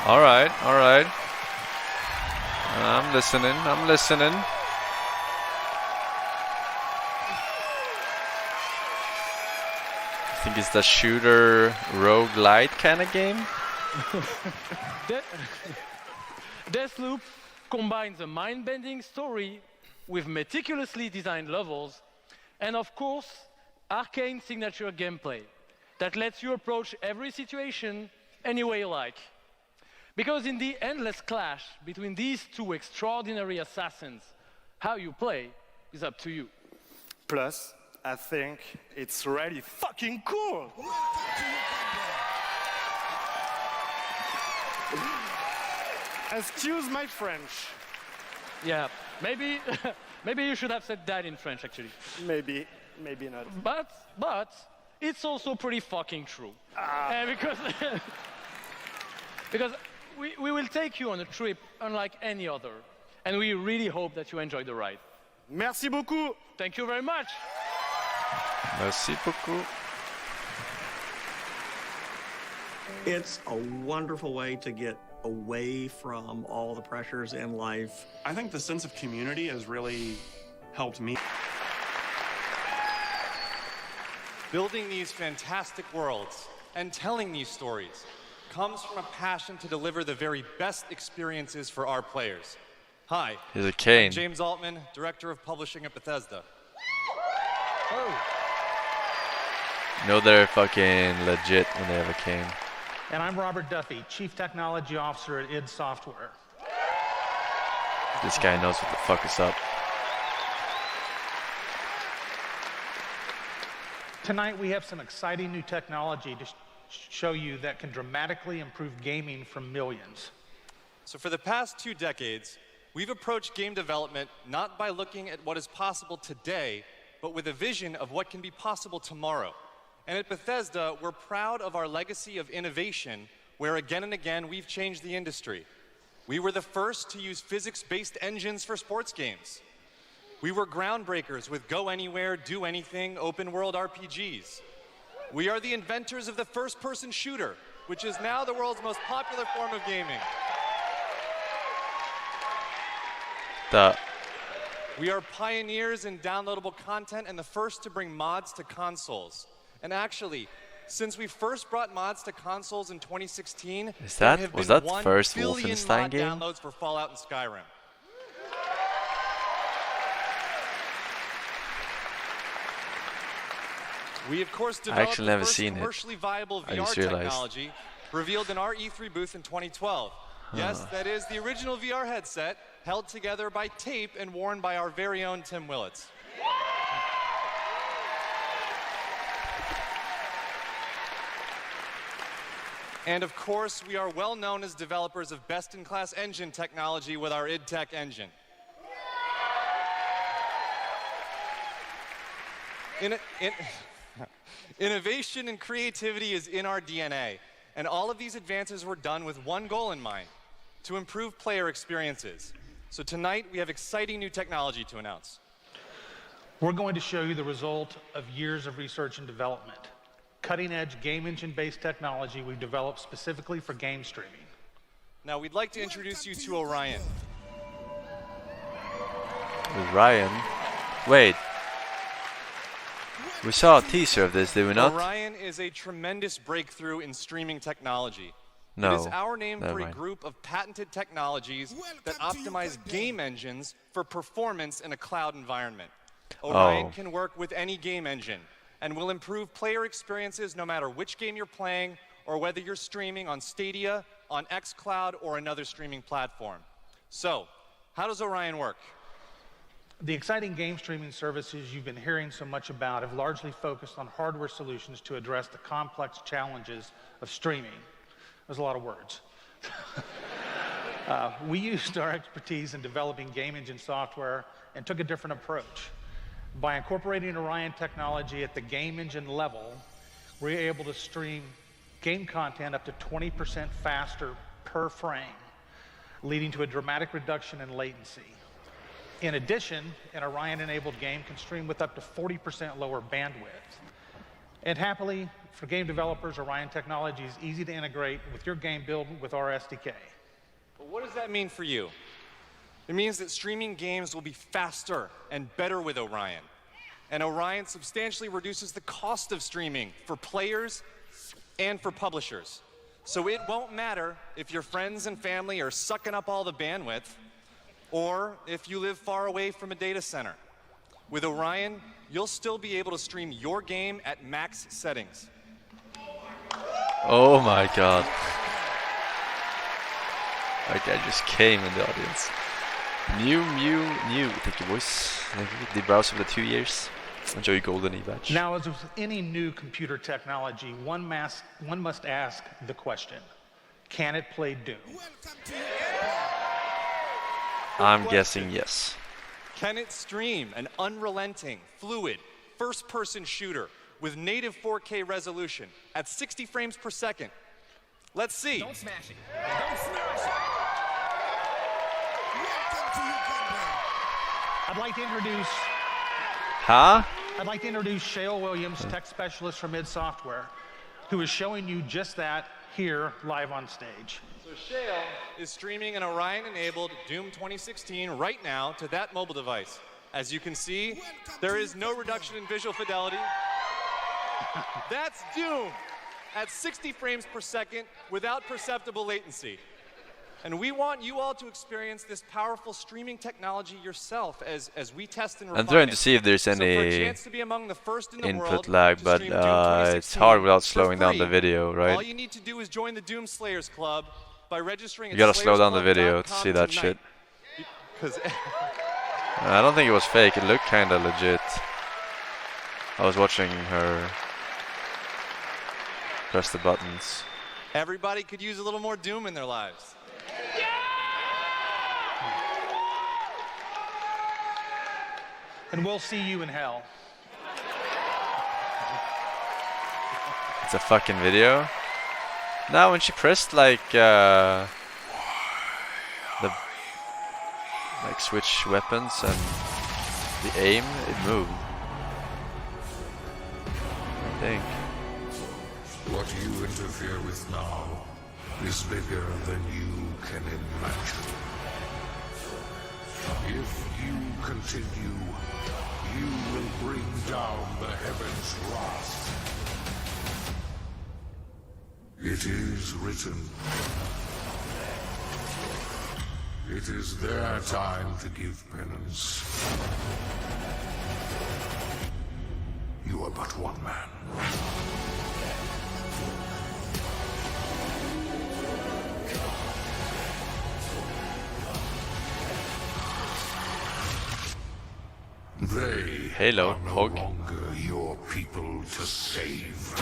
All right. I'm listening. I think it's the shooter roguelite kind of game. Deathloop combines a mind-bending story with meticulously designed levels and, of course, arcane signature gameplay that lets you approach every situation any way you like. Because in the endless clash between these two extraordinary assassins, how you play is up to you. Plus, I think it's really fucking cool. Excuse my French. Yeah, maybe you should have said that in French, actually. Maybe not. But it's also pretty fucking true. Because we will take you on a trip unlike any other, and we really hope that you enjoy the ride. Merci beaucoup. Thank you very much. Merci beaucoup. It's a wonderful way to get away from all the pressures in life. I think the sense of community has really helped me. Building these fantastic worlds and telling these stories comes from a passion to deliver the very best experiences for our players. Hi, He's a cane. I'm James Altman, Director of Publishing at Bethesda. You know they're fucking legit when they have a cane. And I'm Robert Duffy, Chief Technology Officer at id Software. This guy knows what the fuck is up. Tonight we have some exciting new technology to show you that can dramatically improve gaming for millions. So for the past 2 decades, we've approached game development not by looking at what is possible today, but with a vision of what can be possible tomorrow. And at Bethesda, we're proud of our legacy of innovation, where again and again we've changed the industry. We were the first to use physics-based engines for sports games. We were groundbreakers with Go Anywhere, Do Anything, open-world RPGs. We are the inventors of the first-person shooter, which is now the world's most popular form of gaming. We are pioneers in downloadable content and the first to bring mods to consoles. And actually, since we first brought mods to consoles in 2016, Was there have that been the 1 first billion Wolfenstein mod game? downloads for Fallout and Skyrim. We, of course, developed actually the never first seen it. commercially viable I VR just realized. technology revealed in our E3 booth in 2012. Yes, that is the original VR headset held together by tape and worn by our very own Tim Willits. And of course, we are well known as developers of best-in-class engine technology with our id Tech engine. Innovation and creativity is in our DNA, and all of these advances were done with one goal in mind: to improve player experiences. So tonight, we have exciting new technology to announce. We're going to show you the result of years of research and development. Cutting-edge game engine-based technology we've developed specifically for game streaming. Now, we'd like to introduce you to Orion. Orion? Wait. We saw a teaser of this, did we not? Orion is a tremendous breakthrough in streaming technology. No. It is our name Never for a mind. group of patented technologies that optimize game engines for performance in a cloud environment. Orion can work with any game engine and will improve player experiences no matter which game you're playing or whether you're streaming on Stadia, on xCloud, or another streaming platform. So, how does Orion work? The exciting game streaming services you've been hearing so much about have largely focused on hardware solutions to address the complex challenges of streaming. There's a lot of words. We used our expertise in developing game engine software and took a different approach. By incorporating Orion technology at the game engine level, we're able to stream game content up to 20% faster per frame, leading to a dramatic reduction in latency. In addition, an Orion-enabled game can stream with up to 40% lower bandwidth. And happily, for game developers, Orion technology is easy to integrate with your game build with our SDK. But what does that mean for you? It means that streaming games will be faster and better with Orion. And Orion substantially reduces the cost of streaming for players and for publishers. So it won't matter if your friends and family are sucking up all the bandwidth, or if you live far away from a data center. With Orion, you'll still be able to stream your game at max settings. Oh my god. That guy just came in the audience. New. Thank you, boys. Thank you. The browser for the 2 years. Enjoy your golden e-badge. Now, as with any new computer technology, one must ask the question, can it play Doom? I'm guessing yes. Can it stream an unrelenting, fluid, first-person shooter with native 4K resolution at 60 frames per second? Let's see. Don't smash it. Don't smash it. I'd like to introduce Shale Williams, tech specialist from id Software, who is showing you just that here live on stage. So Shale is streaming an Orion-enabled Doom 2016 right now to that mobile device. As you can see, there is no reduction in visual fidelity. That's Doom at 60 frames per second without perceptible latency. And we want you all to experience this powerful streaming technology yourself as we test and refine I'm trying to it. see if there's So for a any chance to be among the first in the input world lag, to but stream Doom 2016 it's hard without for slowing down the free, video, right? All you need to do is join the Doom Slayers Club by registering at You gotta slow down the video to see that slayersclub.com shit. Because I don't think it was fake, it looked kinda legit. I was watching her press the buttons. everybody could use a little more Doom in their lives. And we'll see you in hell. It's a fucking video. Now when she pressed like switch weapons and the aim, it moved. I think. What you interfere with now is bigger than you can imagine. If you continue, you will bring down the heavens' wrath. It is written. It is their time to give penance. You are but one man. They Halo, are no Hog. longer your people to save.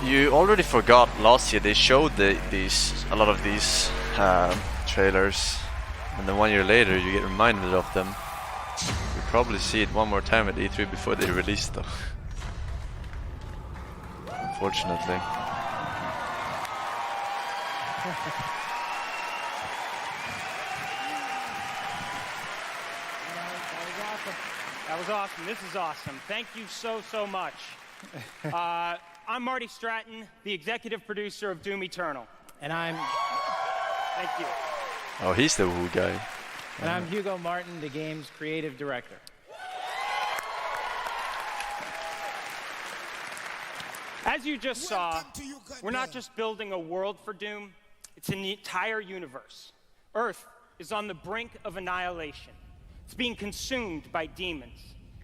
You already forgot last year they showed a lot of these trailers, and then 1 year later you get reminded of them. You probably see it one more time at E3 before they release them. unfortunately. That was awesome. This is awesome. Thank you so, so much. I'm Marty Stratton, the executive producer of Doom Eternal. And I'm... Thank you. Oh, he's the woo guy. And I'm Hugo Martin, the game's creative director. As you just saw, we're not just building a world for Doom, it's an entire universe. Earth is on the brink of annihilation. It's being consumed by demons.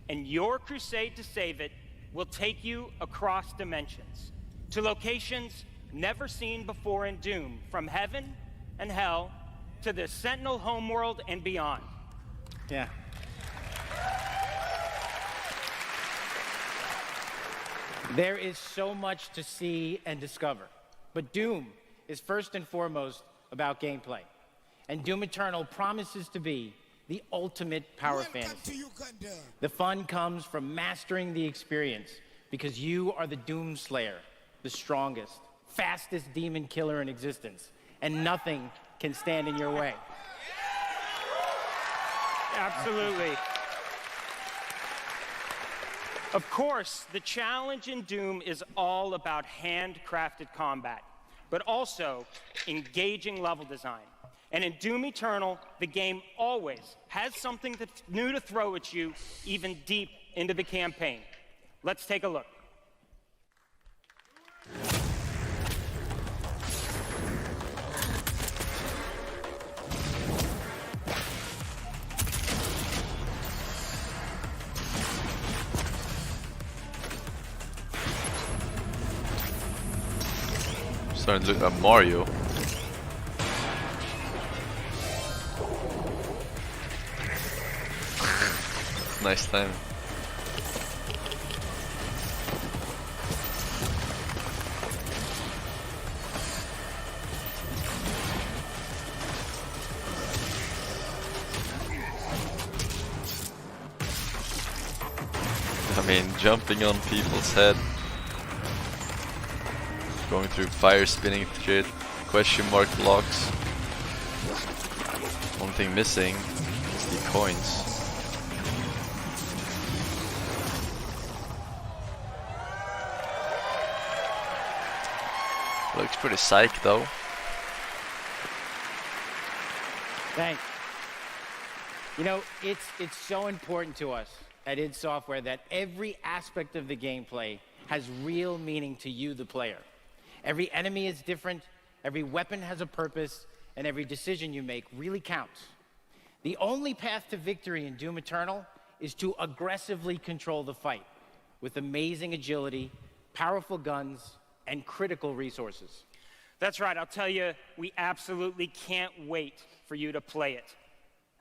And your crusade to save it will take you across dimensions, to locations never seen before in Doom, from heaven and hell to the Sentinel homeworld and beyond. Yeah. There is so much to see and discover, but Doom is first and foremost about gameplay. And Doom Eternal promises to be the ultimate power fantasy. The fun comes from mastering the experience, because you are the Doom Slayer, the strongest, fastest demon killer in existence, and nothing can stand in your way. Absolutely. Of course, the challenge in Doom is all about handcrafted combat, but also engaging level design. And in Doom Eternal, the game always has something that's new to throw at you, even deep into the campaign. Let's take a look. Starting to look like Mario. Nice time. I mean, jumping on people's head, going through fire spinning shit, question mark blocks. One thing missing is the coins. Looks pretty psych though. Thanks. You know, it's so important to us at id Software that every aspect of the gameplay has real meaning to you, the player. Every enemy is different, every weapon has a purpose, and every decision you make really counts. The only path to victory in Doom Eternal is to aggressively control the fight with amazing agility, powerful guns, and critical resources. That's right, I'll tell you, we absolutely can't wait for you to play it.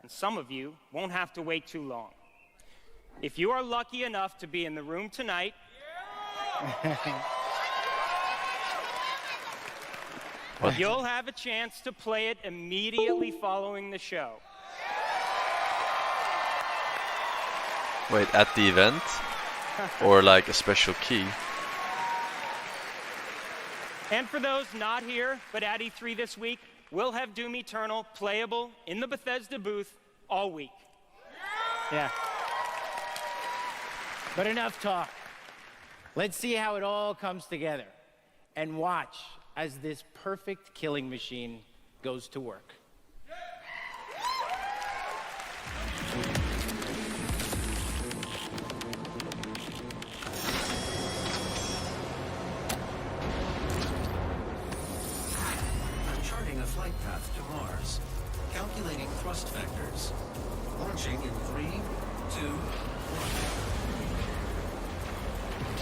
And some of you won't have to wait too long. If you are lucky enough to be in the room tonight, you'll have a chance to play it immediately following the show. Wait, at the event? Or like a special key? And for those not here, but at E3 this week, we'll have Doom Eternal playable in the Bethesda booth all week. Yeah. But enough talk. Let's see how it all comes together. And watch as this perfect killing machine goes to work. Charting a flight path to Mars. Calculating thrust vectors. Launching in 3, 2, 1.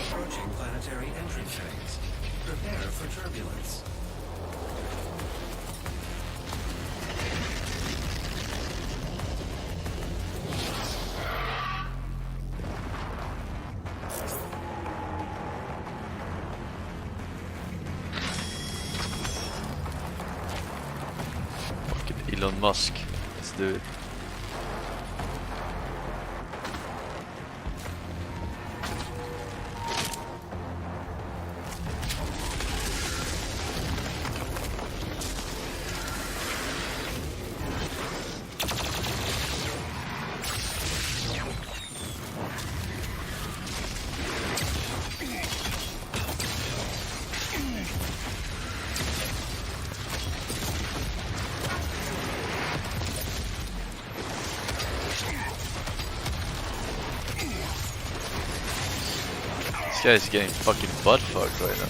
Approaching planetary entry phase. Prepare for turbulence. Fucking Elon Musk. Let's do it. guy's getting fucking butt fucked right now.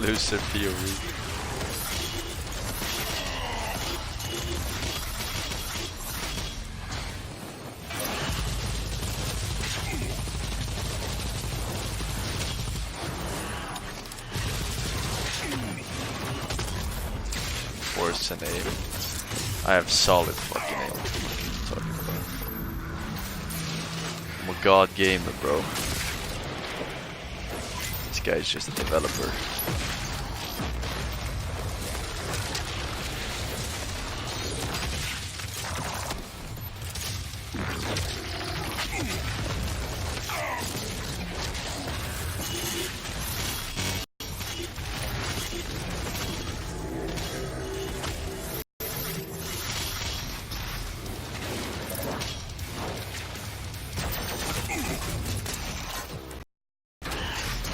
Loser POV. Forsen aim. I have solid fucking aim. What are you talking about? I'm a god gamer, bro. This guy's just a developer.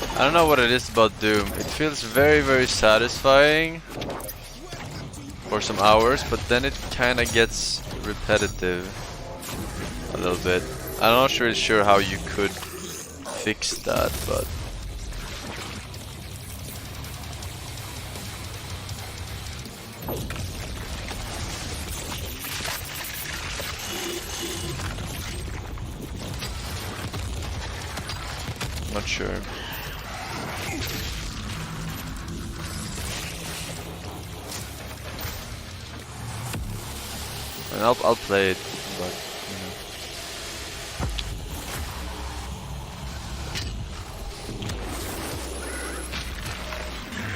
I don't know what it is about Doom. It feels very, very satisfying for some hours, but then it kind of gets repetitive a little bit. I'm not really sure how you could fix that, but I'm not sure. And I'll play it, but you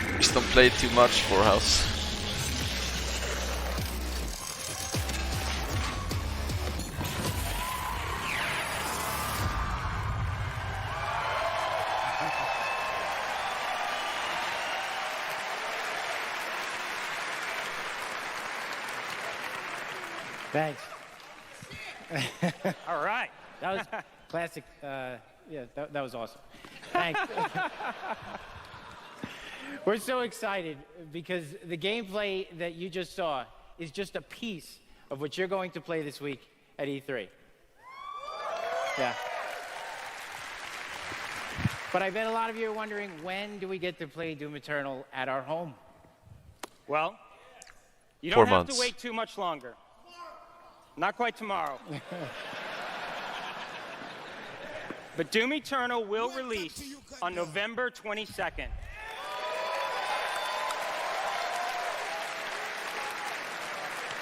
know. Just don't play it too much for house. Thanks. All right. That was classic. Yeah, that was awesome. Thanks. We're so excited because the gameplay that you just saw is just a piece of what you're going to play this week at E3. Yeah. But I bet a lot of you are wondering, when do we get to play Doom Eternal at our home? Well, you 4 don't have months. to wait too much longer. Not quite tomorrow. But Doom Eternal will release on November 22nd.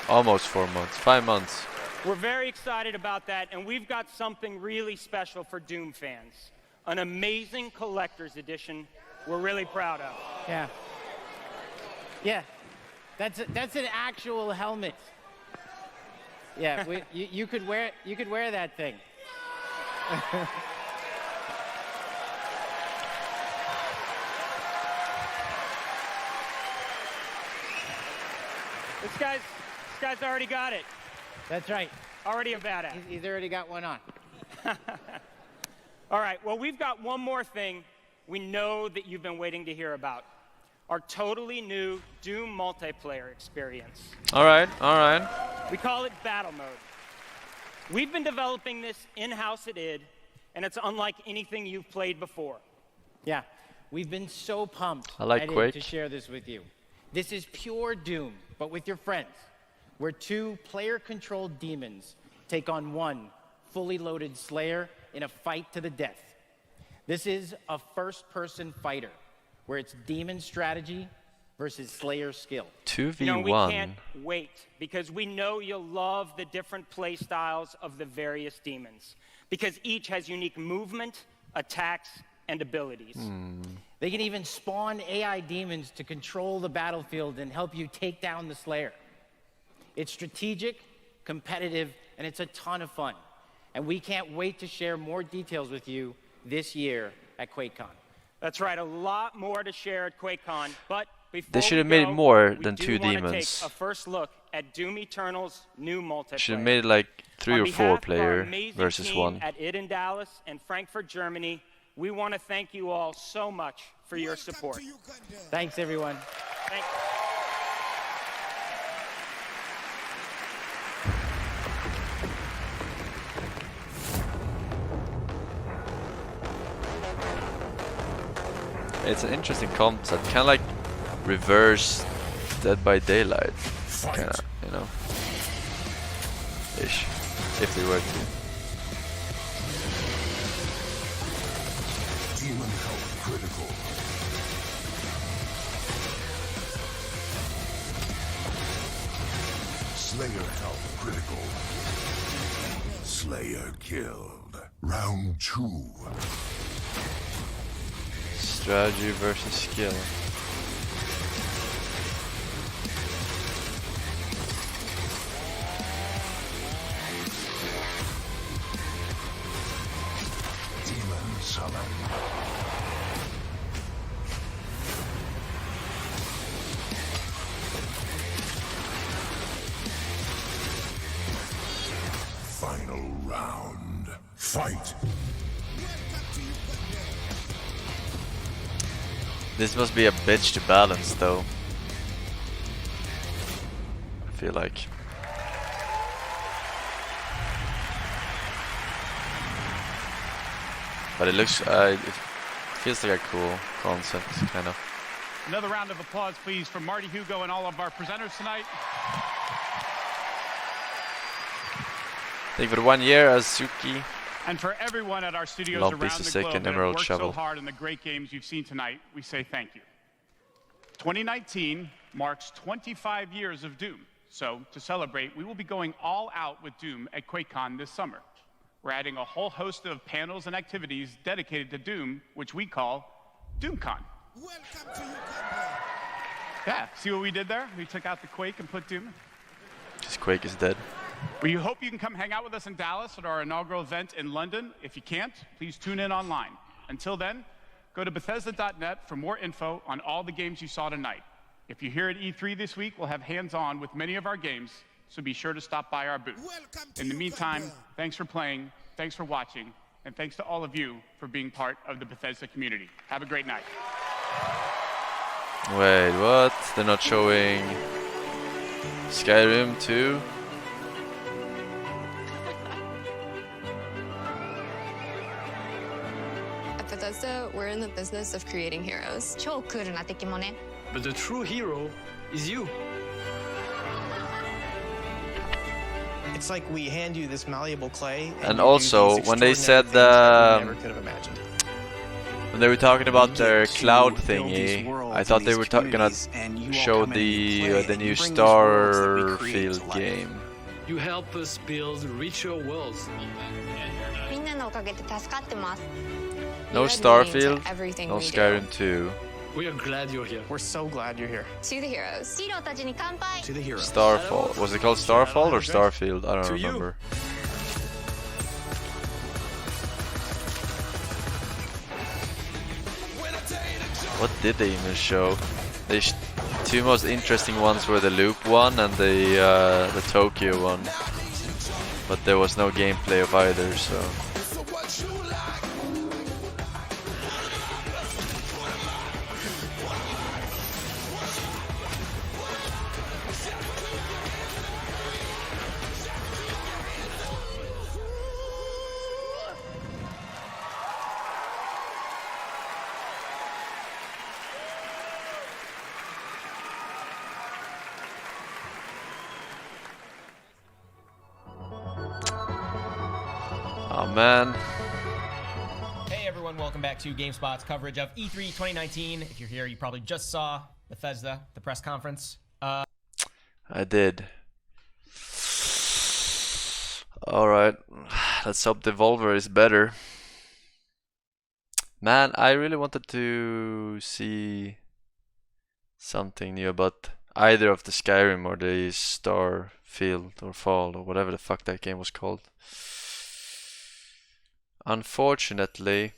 Almost 4 months, 5 months. We're very excited about that, and we've got something really special for Doom fans. An amazing collector's edition we're really proud of. Yeah. Yeah. That's an actual helmet. Yeah, you could wear that thing. This guy's already got it. That's right. Already a badass. He's already got one on. All right, well, we've got one more thing we know that you've been waiting to hear about. Our totally new Doom multiplayer experience. All right, all right. We call it Battle Mode. We've been developing this in-house at id, and it's unlike anything you've played before. Yeah, we've been so pumped I like at id Quake. to share this with you. This is pure Doom, but with your friends, where 2 player-controlled demons take on 1 fully loaded Slayer in a fight to the death. This is a first-person fighter, where it's demon strategy versus Slayer skill. 2v1. You know, we can't wait, because we know you'll love the different play styles of the various demons, because each has unique movement, attacks, and abilities. They can even spawn AI demons to control the battlefield and help you take down the Slayer. It's strategic, competitive, and it's a ton of fun. And we can't wait to share more details with you this year at QuakeCon. That's right, a lot more to share at QuakeCon, but before They should have we made go, it more we than do 2 wanna demons. take a first look at Doom Eternal's new multiplayer. Should have made it like 3 On or 4 behalf of our player amazing versus team 1. At id in Dallas and Frankfurt, Germany, we want to thank you all so much for your support. Thanks, everyone. Thank It's an interesting concept, kind of like reverse Dead by Daylight, kind of, you know, ish, if they were to. Demon health critical. Slayer health critical. Slayer killed. Round 2. Strategy versus skill. Demon summon. Final round. Fight. This must be a bitch to balance, though. I feel like. But it looks, it feels like a cool concept, kind of. Another round of applause, please, for Marty, Hugo, and all of our presenters tonight. Thank you for the 1 year, Azuki. And for everyone at our studios Love around Beast the is Sick globe and that have Emerald worked Shovel. so hard on the great games you've seen tonight, we say thank you. 2019 marks 25 years of Doom. So, to celebrate, we will be going all out with Doom at QuakeCon this summer. We're adding a whole host of panels and activities dedicated to Doom, which we call DoomCon. Welcome to Uganda. Yeah, see what we did there? We took out the Quake and put Doom. This Quake is dead. We hope you can come hang out with us in Dallas at our inaugural event in London. If you can't, please tune in online. Until then, go to Bethesda.net for more info on all the games you saw tonight. If you're here at E3 this week, we'll have hands-on with many of our games, so be sure to stop by our booth. In the meantime, thanks for playing, thanks for watching, and thanks to all of you for being part of the Bethesda community. Have a great night. Wait, what? They're not showing Skyrim 2? At Bethesda, we're in the business of creating heroes. But the true hero is you. It's like we hand you this malleable clay. And you also, do these when they said extraordinary things that we never could have imagined. when they were talking about their to cloud build these thingy, worlds I thought and they these were gonna communities, and you all show come in and you play, the and new you bring these worlds that we create to Starfield life. game. You help us build richer worlds. No You're Starfield, everything no we do. Skyrim 2. We are glad you're here. We're so glad you're here. To the heroes. To the heroes. Starfall. Was it called Starfall or Starfield? I don't To you. remember. What did they even show? They two most interesting ones were the Loop one and the Tokyo one, but there was no gameplay of either. So oh man. Hey everyone, welcome back to GameSpot's coverage of E3 2019. If you're here, you probably just saw Bethesda, the press conference. I did. Alright, let's hope Devolver is better. Man, I really wanted to see something new about either of the Skyrim or the Starfield or Fall or whatever the fuck that game was called. Unfortunately,